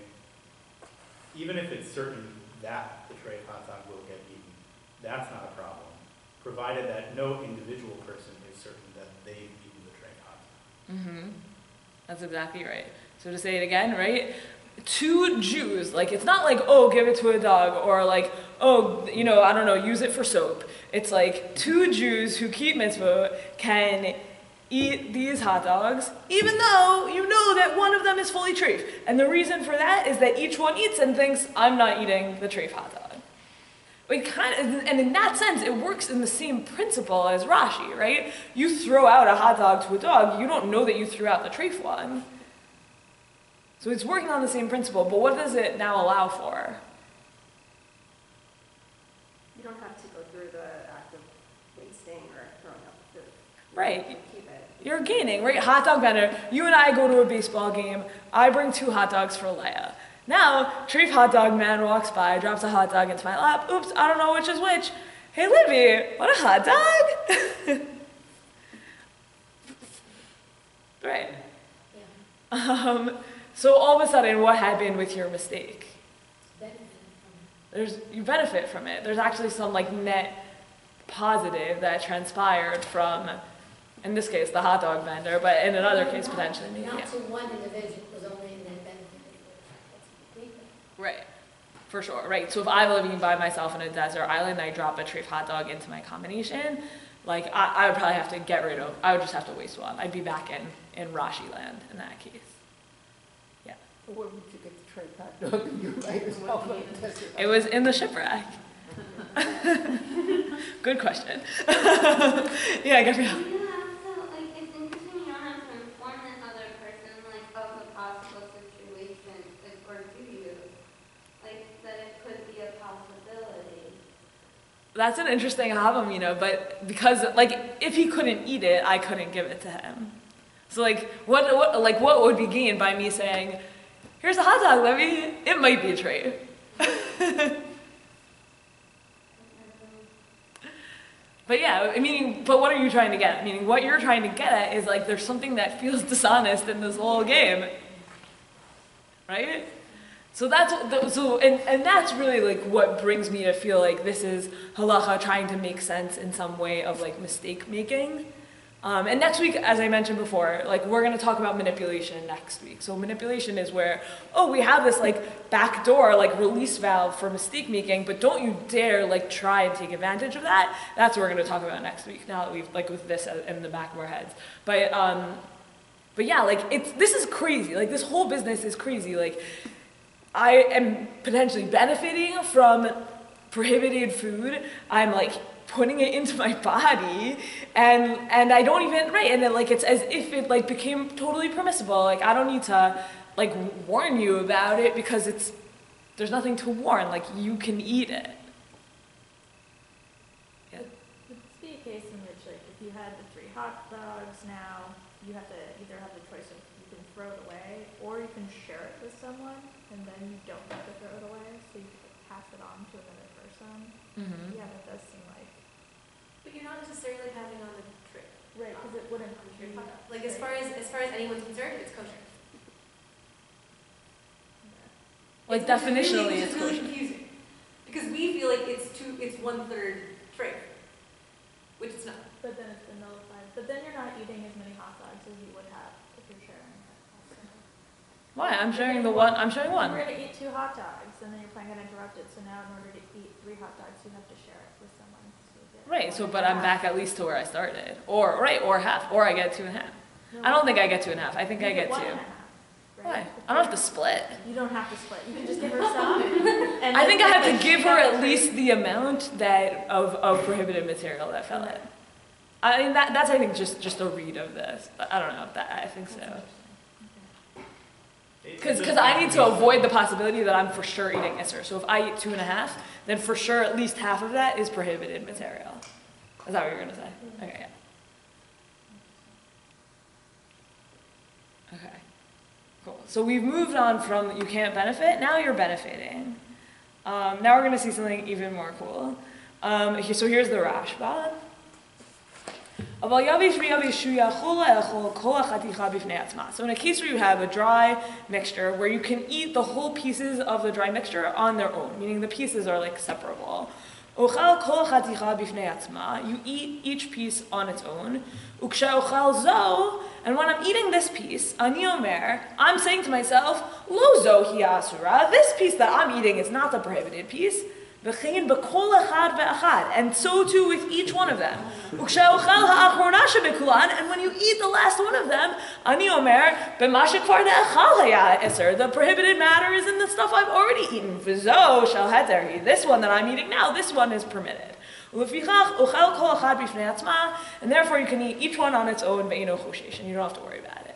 even if it's certain that the treif hot dog will get eaten, that's not a problem, provided that no individual person is certain that they've eaten the treif hot dog. Mm-hmm. That's exactly right. So to say it again, right? 2 Jews, like it's not like, oh, give it to a dog, or like, oh, I don't know, use it for soap. It's like 2 Jews who keep mitzvah can eat these hot dogs, even though you know that one of them is fully treif. And the reason for that is that each one eats and thinks, I'm not eating the treif hot dog. And in that sense, it works in the same principle as Rashi, right? You throw out a hot dog to a dog, you don't know that you threw out the treif one. So it's working on the same principle, but what does it now allow for? You don't have to go through the act of wasting or throwing out the food. Right. You can keep it. You're gaining, right? Hot dog vendor. You and I go to a baseball game. I bring 2 hot dogs for Leah. Now, treif hot dog man walks by, drops a hot dog into my lap. Oops, I don't know which is which. Hey, Libby, want a hot dog? Right. Yeah. So all of a sudden, what happened with your mistake? Benefit You benefit from it. There's actually some like net positive that transpired from, in this case, the hot dog vendor, but in another case, potentially maybe. Not Yeah. to one individual, it was only in that benefit. That's completely. Right. For sure. Right. So if I'm living by myself in a desert island and I drop a treif hot dog into my combination, like I would probably have to get rid of, I would just have to waste one. I'd be back in Rashi land in that case. Where would you get the treif hot dog? You by yourself on the desert. It was in the shipwreck. Good question. Yeah, Gabrielle. So, like, it's interesting you don't have to inform the other person, like, of the possible situation, like, or do you? Like, that it could be a possibility. That's an interesting havamina, but because, like, if he couldn't eat it, I couldn't give it to him. So, like, what would be gained by me saying, here's a hot dog, Libby. It might be a treif. But yeah, but what are you trying to get? Meaning, what you're trying to get at is like, there's something that feels dishonest in this whole game, right? So that's that's really like what brings me to feel like this is halacha trying to make sense in some way of like mistake making. And next week, as I mentioned before, like we're going to talk about manipulation next week. So manipulation is where, oh, we have this like backdoor like release valve for mistake making, but don't you dare like try and take advantage of that. That's what we're going to talk about next week. Now that we've like with this in the back of our heads, but yeah, like this is crazy. Like this whole business is crazy. Like I am potentially benefiting from prohibited food. I'm like putting it into my body and I don't even, right, and then like it's as if it like became totally permissible. Like I don't need to like warn you about it because there's nothing to warn, like you can eat it. Yeah. Would this be a case in which like if you had the 3 hot dogs now, you have to either have the choice of you can throw it away can share it with someone, and then you don't have to throw it away, so you can pass it on to another person. Mm-hmm. Yeah, that does seem like, But you're not necessarily having on the tray. right, because it wouldn't be, Like as far as anyone's concerned, it's kosher. Like It's definitionally, it's it's really kosher. confusing. Because we feel like it's 1/3 tray, which it's not. but then it's been nullified. But then you're not eating as many hot dogs as you would have if you're sharing it. Why? I'm sharing the one. I'm sharing one. We're gonna eat 2 hot dogs, and then your plan got interrupted, so now in order to eat 3 hot dogs, you have to share it with someone. So you get Right. So, one but and a I'm half. back at least to where I started, or half, or I get 2.5. No, I don't think I get 2.5. I think you I get 2. 1.5, Why? right? I don't have to split. You don't have to split. You can just give her some. And I think I then, have to like, give her have at the least the amount that of prohibited material that fell in. I mean that's I think just a read of this. I don't know. I think so. Because I need to avoid the possibility that I'm for sure eating Isser. So if I eat 2.5, then for sure at least half of that is prohibited material. Is that what you're gonna say? Okay, yeah. Okay, cool. So we've moved on from you can't benefit, now you're benefiting. Now we're gonna see something even more cool. So here's the Rashba. So in a case where you have a dry mixture where you can eat the whole pieces of the dry mixture on their own, meaning the pieces are like separable. You eat each piece on its own. And when I'm eating this piece, I'm saying to myself, this piece that I'm eating is not the prohibited piece. And so too with each one of them. And when you eat the last one of them, the prohibited matter is in the stuff I've already eaten. This one that I'm eating now, this one is permitted. And therefore you can eat each one on its own, and you don't have to worry about it.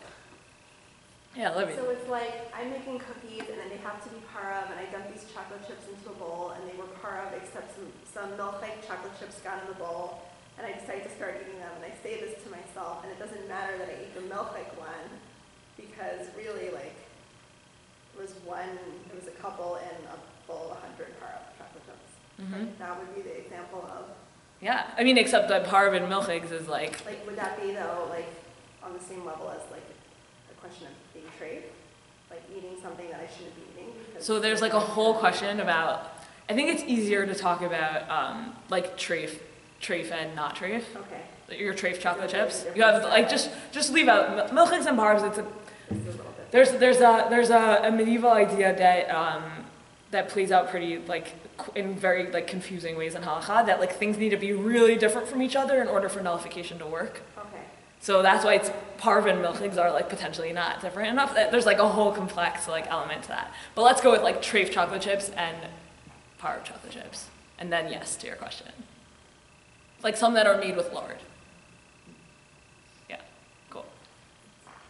Yeah, let me. So it's like I'm making cookies and then they have to be parov, and I dump these chocolate chips into a bowl and they were parov except some milk-like chocolate chips got in the bowl, and I decide to start eating them, and I say this to myself, and it doesn't matter that I eat the milk-like one because really like it was a couple in a bowl of 100 parov chocolate chips. Mm-hmm. Like, that would be the example of. Yeah, I mean, except that parv and milk eggs is like. Like, would that be though like on the same level as like a question of being treif? Like eating something that I shouldn't be eating? So there's like a whole question about. I think it's easier to talk about like treif and not treif. Okay. Your treif chocolate chips. You have like just leave out milk eggs and parvs. There's a medieval idea that plays out pretty like in very like confusing ways in halakha, that like things need to be really different from each other in order for nullification to work. Okay. So that's why it's parv and milk eggs are like potentially not different enough. There's like a whole complex like element to that. But let's go with like treif chocolate chips and parv chocolate chips, and then yes to your question. Like some that are made with lard. Yeah, cool.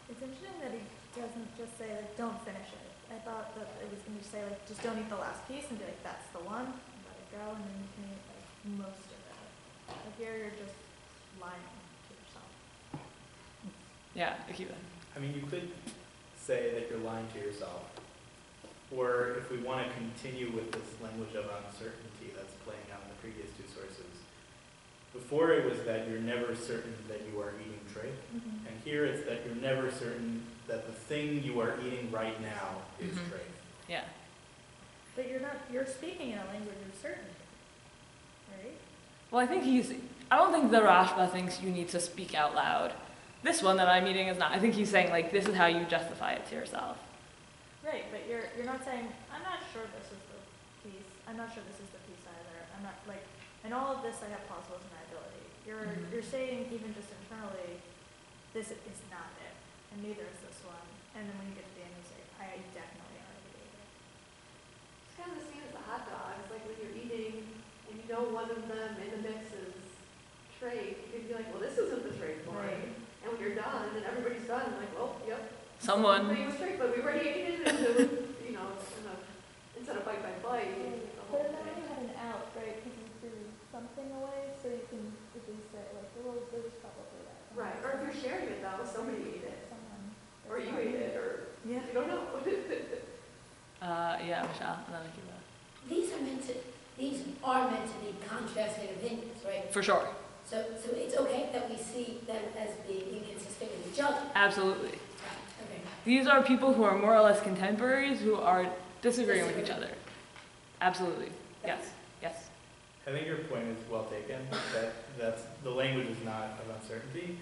It's interesting that he doesn't just say like don't finish it. I thought that it was going to say like just don't eat the last piece and be like that's the one, and let it go, and then you can eat like most of it. But here you're just lying to yourself. Yeah, keep it. I mean, you could say that you're lying to yourself. Or if we want to continue with this language of uncertainty that's playing out in the previous two sources, before it was that you're never certain that you are eating treif, and here it's that you're never certain that the thing you are eating right now is treif. Yeah. But you're speaking in a language of certainty, right? Well, I don't think the Rashba thinks you need to speak out loud. This one that I'm eating is not. I think he's saying like this is how you justify it to yourself. Right, but you're not saying I'm not sure this is the piece. I'm not sure this is the piece either. I'm not like in all of this I have plausible deniability. You're saying even just internally this is not it, and neither is this one. And then when you get to the end, you say I definitely already ate it. It's kind of the same as the hot dogs. Like when you're eating and you know one of them in the mix is treif, you can be like, well, this isn't the treif one. Right. And when you're done and everybody's done, like, well, yep. Someone. It was treif, but we already ate it, and it was, you know, instead of bite by bite, you eat the whole But now thing. you have an out, right? Because you threw something away, so you can at least say like, well, there was probably that. Right, or if you're sharing it though, somebody ate it, Someone. or you ate it, or Yeah. you don't know. Yeah, Michelle, and then Akiva. These are meant to be contrasting opinions, right? For sure. So it's okay that we see them as being inconsistent with each other. Absolutely. Okay. These are people who are more or less contemporaries who are disagreeing with each other. Absolutely. Yes. Yes. I think your point is well taken, that's the language is not of uncertainty.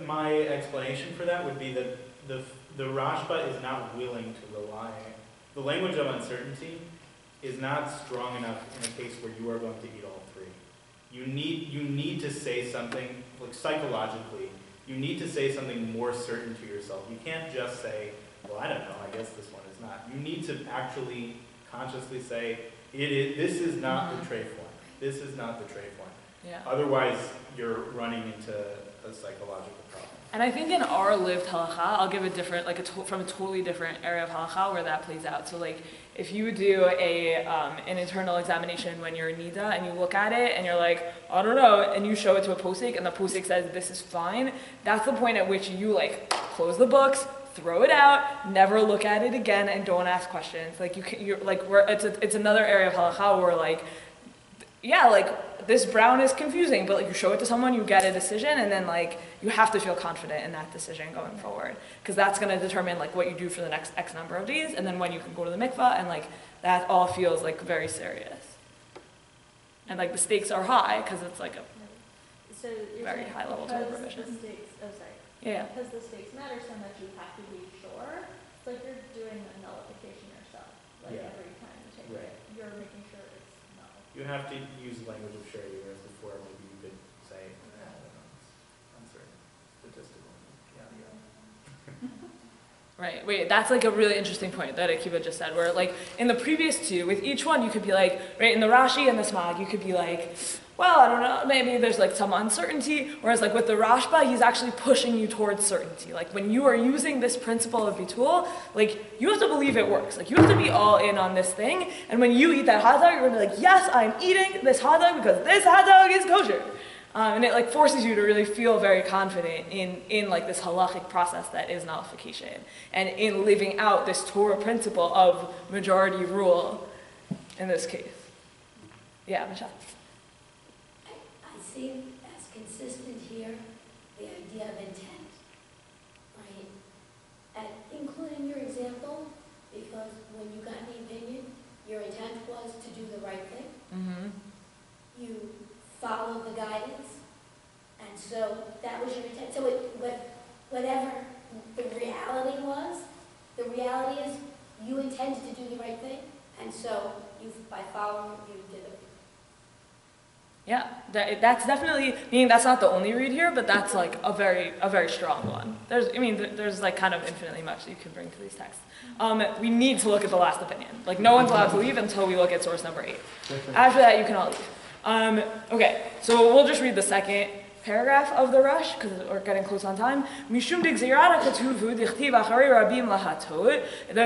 My explanation for that would be that the Rashba is not willing to rely. The language of uncertainty is not strong enough in a case where you are going to eat all three. You need to say something, like psychologically, you need to say something more certain to yourself. You can't just say, well, I don't know, I guess this one is not. You need to actually consciously say, this is not the tray form. This is not the tray form. Yeah. Otherwise, you're running into a psychological problem. And I think in our lived halacha, I'll give a different, from a totally different area of halacha where that plays out. So like, if you do an internal examination when you're in nida and you look at it and you're like, I don't know, and you show it to a posek and the posek says this is fine, that's the point at which you like close the books, throw it out, never look at it again, and don't ask questions. Like it's another area of halacha where like, yeah, like this brown is confusing, but like you show it to someone, you get a decision, and then like you have to feel confident in that decision going forward, because that's going to determine like what you do for the next X number of days, and then when you can go to the mikvah, and like that all feels like very serious, and like the stakes are high because it's like a So you're very saying high level because total provision. the stakes, Yeah. because the stakes matter so much, you have to be sure. It's like you're doing a nullification yourself, like Yeah. every time you take Right. it, you're making sure it's null. You have to use language of surety, whereas before maybe you could say, I don't know, it's uncertain, statistical, yeah. Right, wait, that's like a really interesting point that Akiva just said, where like in the previous two, with each one you could be like, right, in the Rashi and the Smag, you could be like, well, I don't know, maybe there's like some uncertainty, whereas like with the Rashba, he's actually pushing you towards certainty. Like when you are using this principle of Bitul, like you have to believe it works. Like you have to be all in on this thing, and when you eat that hot dog, you're gonna be like, yes, I'm eating this hot dog because this hot dog is kosher. And it like forces you to really feel very confident in like this halachic process that is nullification, and in living out this Torah principle of majority rule in this case. Yeah, Michelle. I see as consistent here the idea of intent, right? And including your example, because when you got the opinion, your intent was to do the right thing. Mm-hmm. You followed the guidance, and so that was your intent. So whatever the reality was, the reality is you intended to do the right thing, and so by following, you did it. Yeah, that's definitely, meaning that's not the only read here, but that's like a very strong one. There's like kind of infinitely much that you can bring to these texts. We need to look at the last opinion. Like no one's allowed to leave until we look at source number 8. After that, you can all leave. Okay, so we'll just read the second paragraph of the Rush, because we're getting close on time. The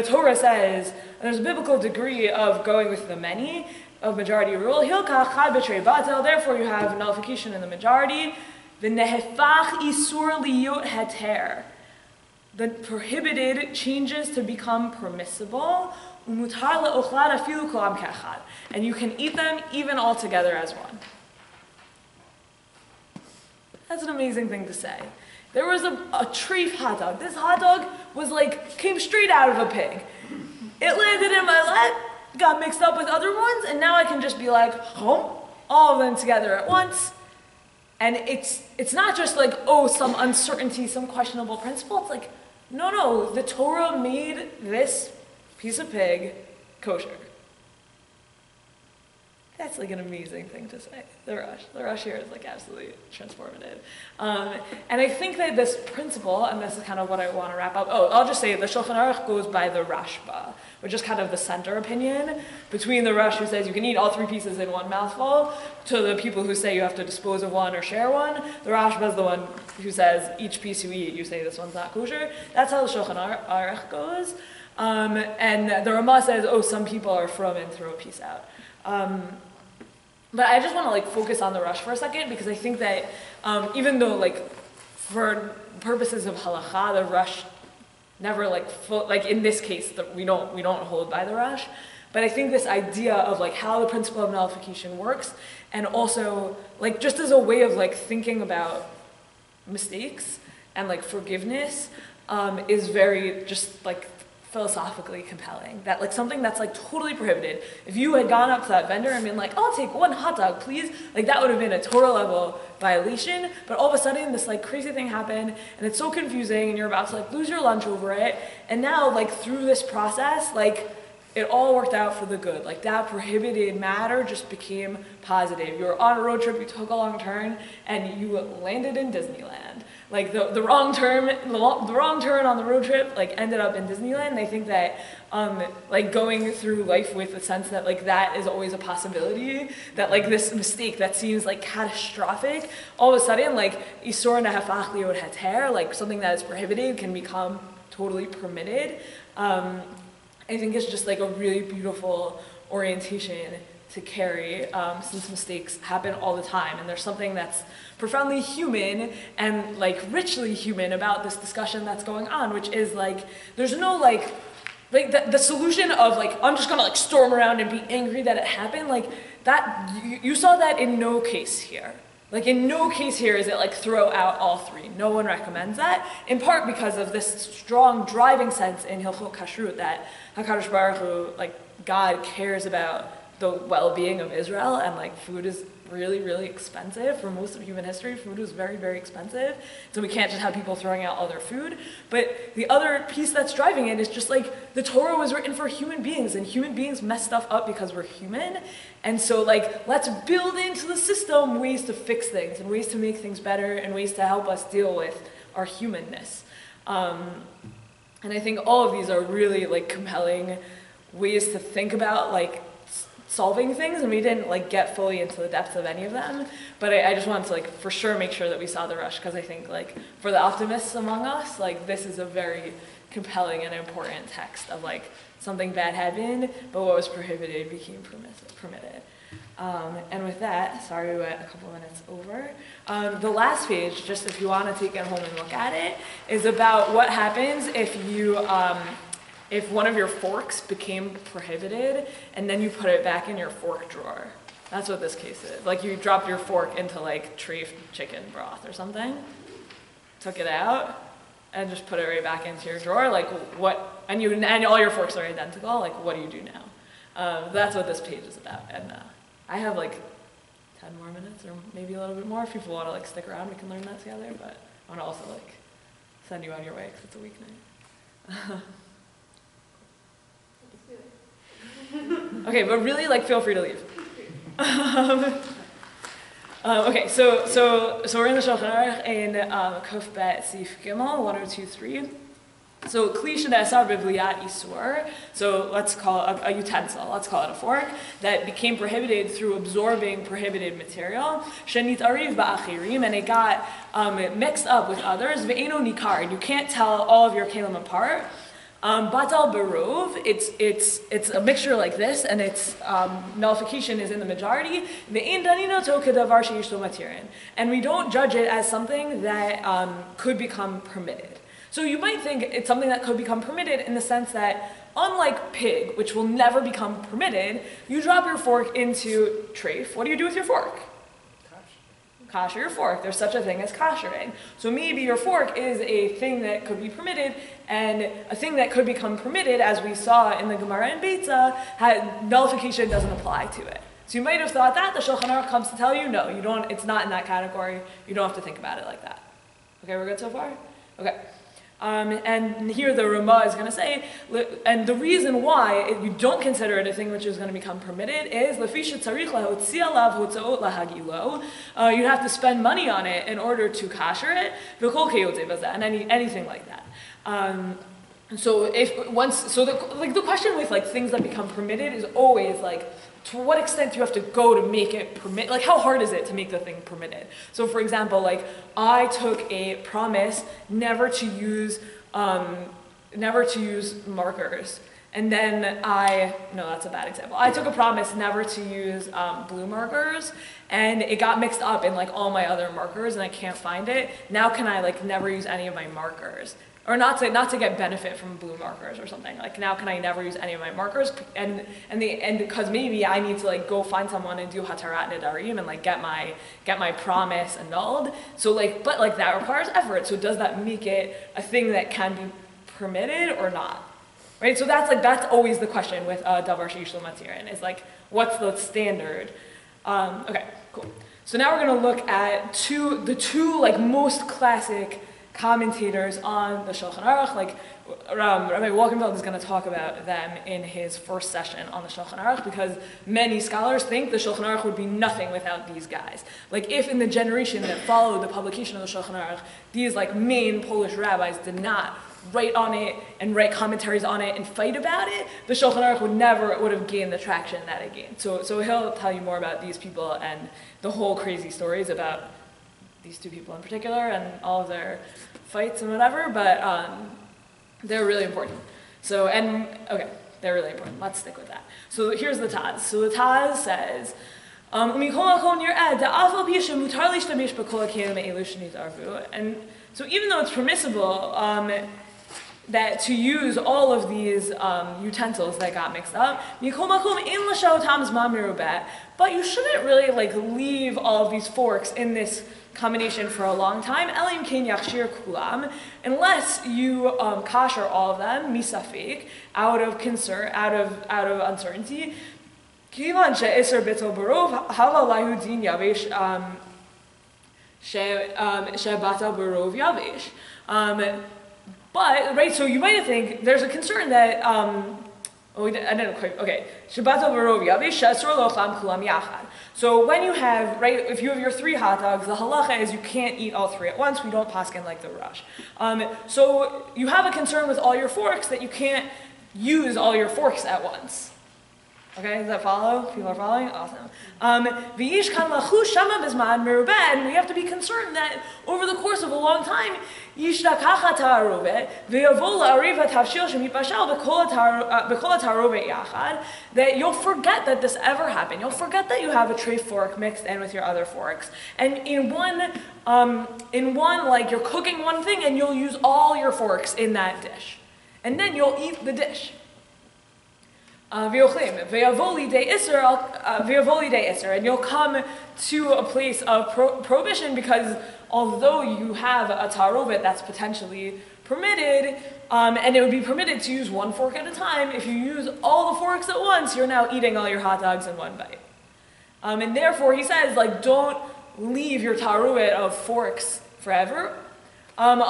Torah says there's a biblical degree of going with the many, of majority rule. Therefore you have nullification in the majority. The prohibited changes to become permissible. And you can eat them even all together as one. That's an amazing thing to say. There was a treif hot dog. This hot dog was came straight out of a pig. It landed in my lap, got mixed up with other ones, and now I can just be like, all of them together at once. And it's not just some uncertainty, some questionable principle. It's like, no, the Torah made this piece of pig kosher. That's an amazing thing to say. The Rush here is absolutely transformative. And I think that this principle, and this is kind of what I want to wrap up. I'll just say the Shulchan Aruch goes by the Rashba, which is kind of the center opinion between the Rush who says you can eat all 3 pieces in one mouthful, to the people who say you have to dispose of one or share one. The Rashba is the one who says each piece you eat, you say this one's not kosher. That's how the Shulchan Aruch goes. And the Ramah says, some people are from and throw a piece out. But I just want to focus on the Rush for a second, because I think that even though for purposes of halacha, the Rush never like like in this case, we don't hold by the rush. But I think this idea of like how the principle of nullification works, and also like just as a way of like thinking about mistakes and like forgiveness, is very just like philosophically compelling. That like something that's like totally prohibited. If you had gone up to that vendor and been like, I'll take one hot dog, please, like that would have been a Torah level violation. But all of a sudden this like crazy thing happened and it's so confusing and you're about to like lose your lunch over it. And now like through this process, like it all worked out for the good. Like that prohibited matter just became positive. You were on a road trip, you took a long turn, and you landed in Disneyland. Like the wrong turn on the road trip like ended up in Disneyland. And I think that like going through life with the sense that like that is always a possibility, that like this mistake that seems like catastrophic, all of a sudden like isur nehafach liot heter, like something that is prohibited can become totally permitted. I think it's just like a really beautiful orientation to carry, since mistakes happen all the time. And there's something that's profoundly human and like richly human about this discussion that's going on, which is like, there's no like the solution of like, I'm just gonna like storm around and be angry that it happened, like that, you saw that in no case here. Like in no case here is it like throw out all three. No one recommends that, in part because of this strong driving sense in Hilchot Kashrut that HaKadosh Baruch Hu, like God cares about the well-being of Israel, and like food is really, really expensive. For most of human history, food was very, very expensive. So we can't just have people throwing out all their food. But the other piece that's driving it is just like the Torah was written for human beings, and human beings mess stuff up because we're human. And so like, let's build into the system ways to fix things and ways to make things better and ways to help us deal with our humanness. And I think all of these are really like compelling ways to think about like solving things, and we didn't like get fully into the depths of any of them, but I just wanted to like for sure make sure that we saw the rush, because I think like for the optimists among us, like this is a very compelling and important text of like something bad happened, but what was prohibited became permitted. And with that, sorry we went a couple minutes over. The last page, just if you want to take it home and look at it, is about what happens if you if one of your forks became prohibited and then you put it back in your fork drawer. That's what this case is. Like you dropped your fork into like treif chicken broth or something, took it out, and just put it right back into your drawer. Like what, and all your forks are identical, like what do you do now? That's what this page is about. And I have like 10 more minutes or maybe a little bit more. If people want to like stick around, we can learn that together, but I want to also like send you on your way because it's a weeknight. Okay, but really, like, feel free to leave. Okay, so we're in the Shulchan Aruch in Kuf Bet Sif Gimel 1023. So kli she'nasar b'vliyat isur. So let's call it a utensil. Let's call it a fork that became prohibited through absorbing prohibited material. Shenitariv ba'achirim, and it got mixed up with others. Ve'eno nikar. You can't tell all of your kelim apart. Batal berov, it's a mixture like this, and its nullification is in the majority. And we don't judge it as something that could become permitted. So you might think it's something that could become permitted in the sense that, unlike pig, which will never become permitted, you drop your fork into treif. What do you do with your fork? Kasher your fork. There's such a thing as kashering. So maybe your fork is a thing that could be permitted, and a thing that could become permitted, as we saw in the Gemara in Beit, nullification doesn't apply to it. So you might have thought that. The Shulchan Aruch comes to tell you, no, you don't. It's not in that category. You don't have to think about it like that. Okay, we're good so far? Okay. And here the Ramah is going to say, and the reason why you don't consider it a thing which is going to become permitted is you'd have to spend money on it in order to kasher it, and anything like that. The question with like things that become permitted is always like, to what extent do you have to go to make it permit? Like, how hard is it to make the thing permitted? So, for example, like I took a promise never to use markers, and then that's a bad example. I took a promise never to use blue markers, and it got mixed up in like all my other markers, and I can't find it. Now, can I like never use any of my markers? or not to get benefit from blue markers or something. Like now can I never use any of my markers? And because maybe I need to like go find someone and do hatarat nedarim and like get my promise annulled. So like, but like that requires effort. So does that make it a thing that can be permitted or not? Right? So that's always the question with davar sheishlo matirin, is like, what's the standard? Okay, cool. So now we're going to look at the two like most classic commentators on the Shulchan Aruch. Like Rabbi Walkenfeld is going to talk about them in his first session on the Shulchan Aruch, because many scholars think the Shulchan Aruch would be nothing without these guys. Like if in the generation that followed the publication of the Shulchan Aruch, these like main Polish rabbis did not write on it and write commentaries on it and fight about it, the Shulchan Aruch would have gained the traction that it gained. So he'll tell you more about these people and the whole crazy stories about these two people in particular and all of their fights and whatever, but they're really important. So, okay, they're really important. Let's stick with that. So here's the Taz. So the Taz says, and so even though it's permissible that to use all of these utensils that got mixed up, but you shouldn't really like leave all of these forks in this combination for a long time, unless you kosher all of them, misafik, out of concern, out of uncertainty. But, right, so you might think there's a concern that, I didn't quite, okay. So when you have, right, if you have your 3 hot dogs, the halacha is you can't eat all 3 at once. We don't paskin like the Rush. So you have a concern with all your forks that you can't use all your forks at once. Okay, does that follow? People are following? Awesome. And we have to be concerned that over the course of a long time, that you'll forget that this ever happened. You'll forget that you have a tray fork mixed in with your other forks. And in one, like you're cooking one thing and you'll use all your forks in that dish. And then you'll eat the dish. And you'll come to a place of prohibition, because although you have a tarovet that's potentially permitted, and it would be permitted to use one fork at a time, if you use all the forks at once, you're now eating all your hot dogs in one bite. And therefore, he says, like, don't leave your tarovet of forks forever. And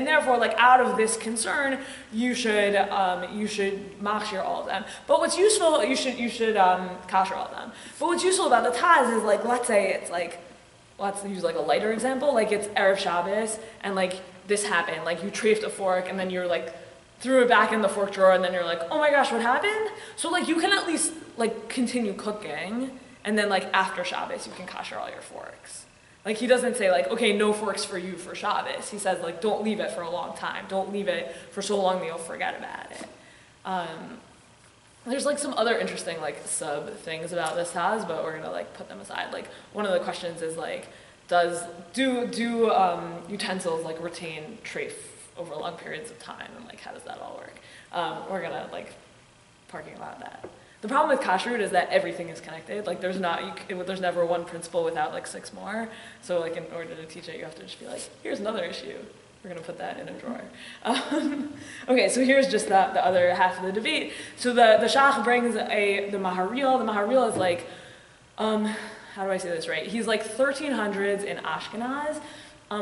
therefore, like out of this concern, you should machshir all of them. But what's useful, you should kasher all of them. But what's useful about the Taz is, like, let's say it's like, let's use like a lighter example, like it's Erev Shabbos and like this happened, like you trafed a fork and then you're like threw it back in the fork drawer and then you're like, oh my gosh, what happened? So like you can at least like continue cooking and then like after Shabbos you can kasher all your forks. Like he doesn't say like, okay, no forks for you for Shabbos. He says like, don't leave it for a long time. Don't leave it for so long that you'll forget about it. There's like some other interesting like sub things about this Taz, but we're gonna like put them aside. Like one of the questions is like, do utensils like retain trafe over long periods of time, and like how does that all work? We're gonna like parking about that. The problem with Kashrut is that everything is connected. Like there's never one principle without like 6 more. So like in order to teach it, you have to just be like, here's another issue. We're going to put that in a drawer. Okay, so here's just the other half of the debate. So the Shach brings the Maharil. The Maharil is like, how do I say this right? He's like 1300s in Ashkenaz.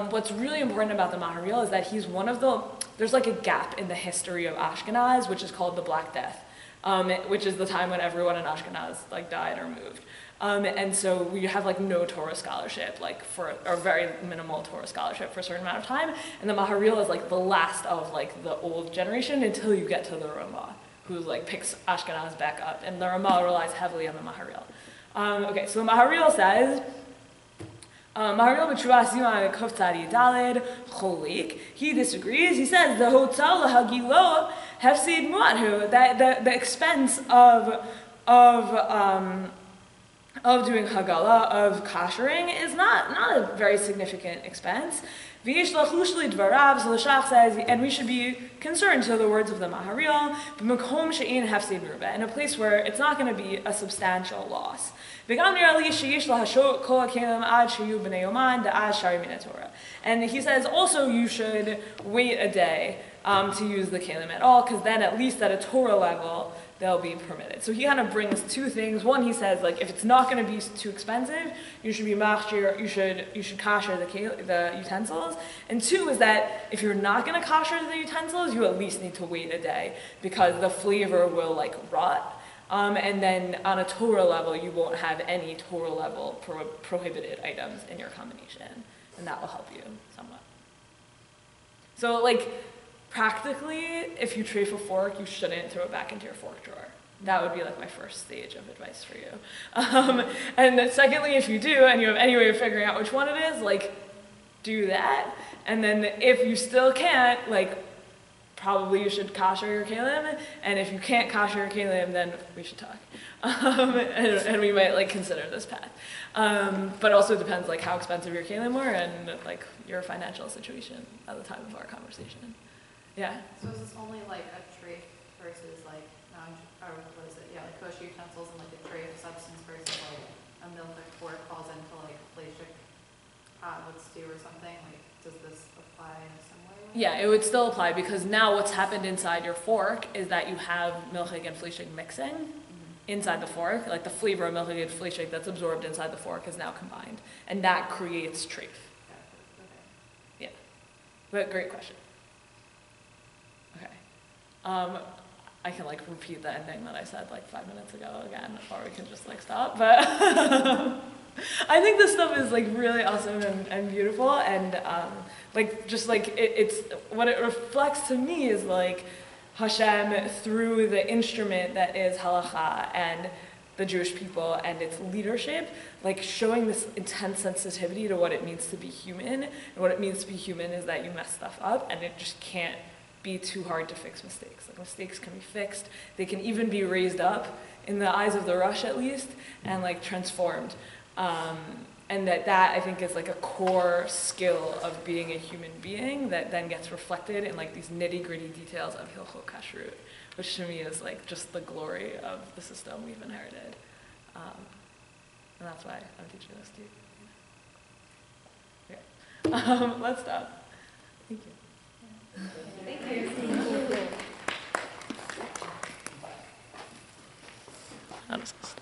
What's really important about the Maharil is that he's there's like a gap in the history of Ashkenaz, which is called the Black Death. Which is the time when everyone in Ashkenaz like died or moved. And so we have like no Torah scholarship, or very minimal Torah scholarship for a certain amount of time. And the Maharil is like the last of like the old generation until you get to the Ramah, who like picks Ashkenaz back up. And the Ramah relies heavily on the Maharil. Okay, so the Maharil says, Maharil b'Tshuvas Siman Kuf Tzadi Daled Cholik. He disagrees. He says the hotel lahagilo hefsid muadhu, that the expense of of doing hagala, of koshering, is not a very significant expense. V'yesh lachush lidvarav, so the Shach says, and we should be concerned to the words of the Maharil, b'makom she'ein hefsed merubah, in a place where it's not going to be a substantial loss. And he says also you should wait a day to use the kelim at all, because then at least at a Torah level they'll be permitted. So he kind of brings two things. One, he says, like, if it's not going to be too expensive, you should be machshir, you should kasher the utensils. And two is that if you're not going to kasher the utensils, you at least need to wait a day, because the flavor will like rot. And then on a Torah level, you won't have any Torah level prohibited items in your combination, and that will help you somewhat. So, like, practically, if you treif a fork, you shouldn't throw it back into your fork drawer. That would be like my first stage of advice for you. And then secondly, if you do, and you have any way of figuring out which one it is, like, do that. And then if you still can't, like, probably you should kasher your kelim, and if you can't kasher your kelim, then we should talk, and we might like consider this path. But also it depends like how expensive your kelim were and like your financial situation at the time of our conversation. Yeah. So is this only like a treif versus like or what is it? Yeah, like kosher utensils and like a treif substance versus like a milk fork falls into like a fleshik pot with stew or something? Like, does this apply in a similar way? Yeah, it would still apply, because now what's happened inside your fork is that you have milchig and fleshig mixing inside the fork. Like the flavor of milchig and fleshig that's absorbed inside the fork is now combined, and that creates treif. Okay. Yeah, but great question. Okay, I can like repeat the ending that I said like 5 minutes ago again, or we can just like stop. But I think this stuff is like really awesome and beautiful, and like just like it's what it reflects to me is like Hashem through the instrument that is halacha and the Jewish people and its leadership, like showing this intense sensitivity to what it means to be human. And what it means to be human is that you mess stuff up, and it just can't be too hard to fix mistakes. Like mistakes can be fixed. They can even be raised up in the eyes of the Rush at least, and like transformed. And that I think is like a core skill of being a human being that then gets reflected in like these nitty-gritty details of Hilchot Kashrut, which to me is like just the glory of the system we've inherited. And that's why I'm teaching this to you. Okay. Let's stop. Thank you. Thank you. How does this?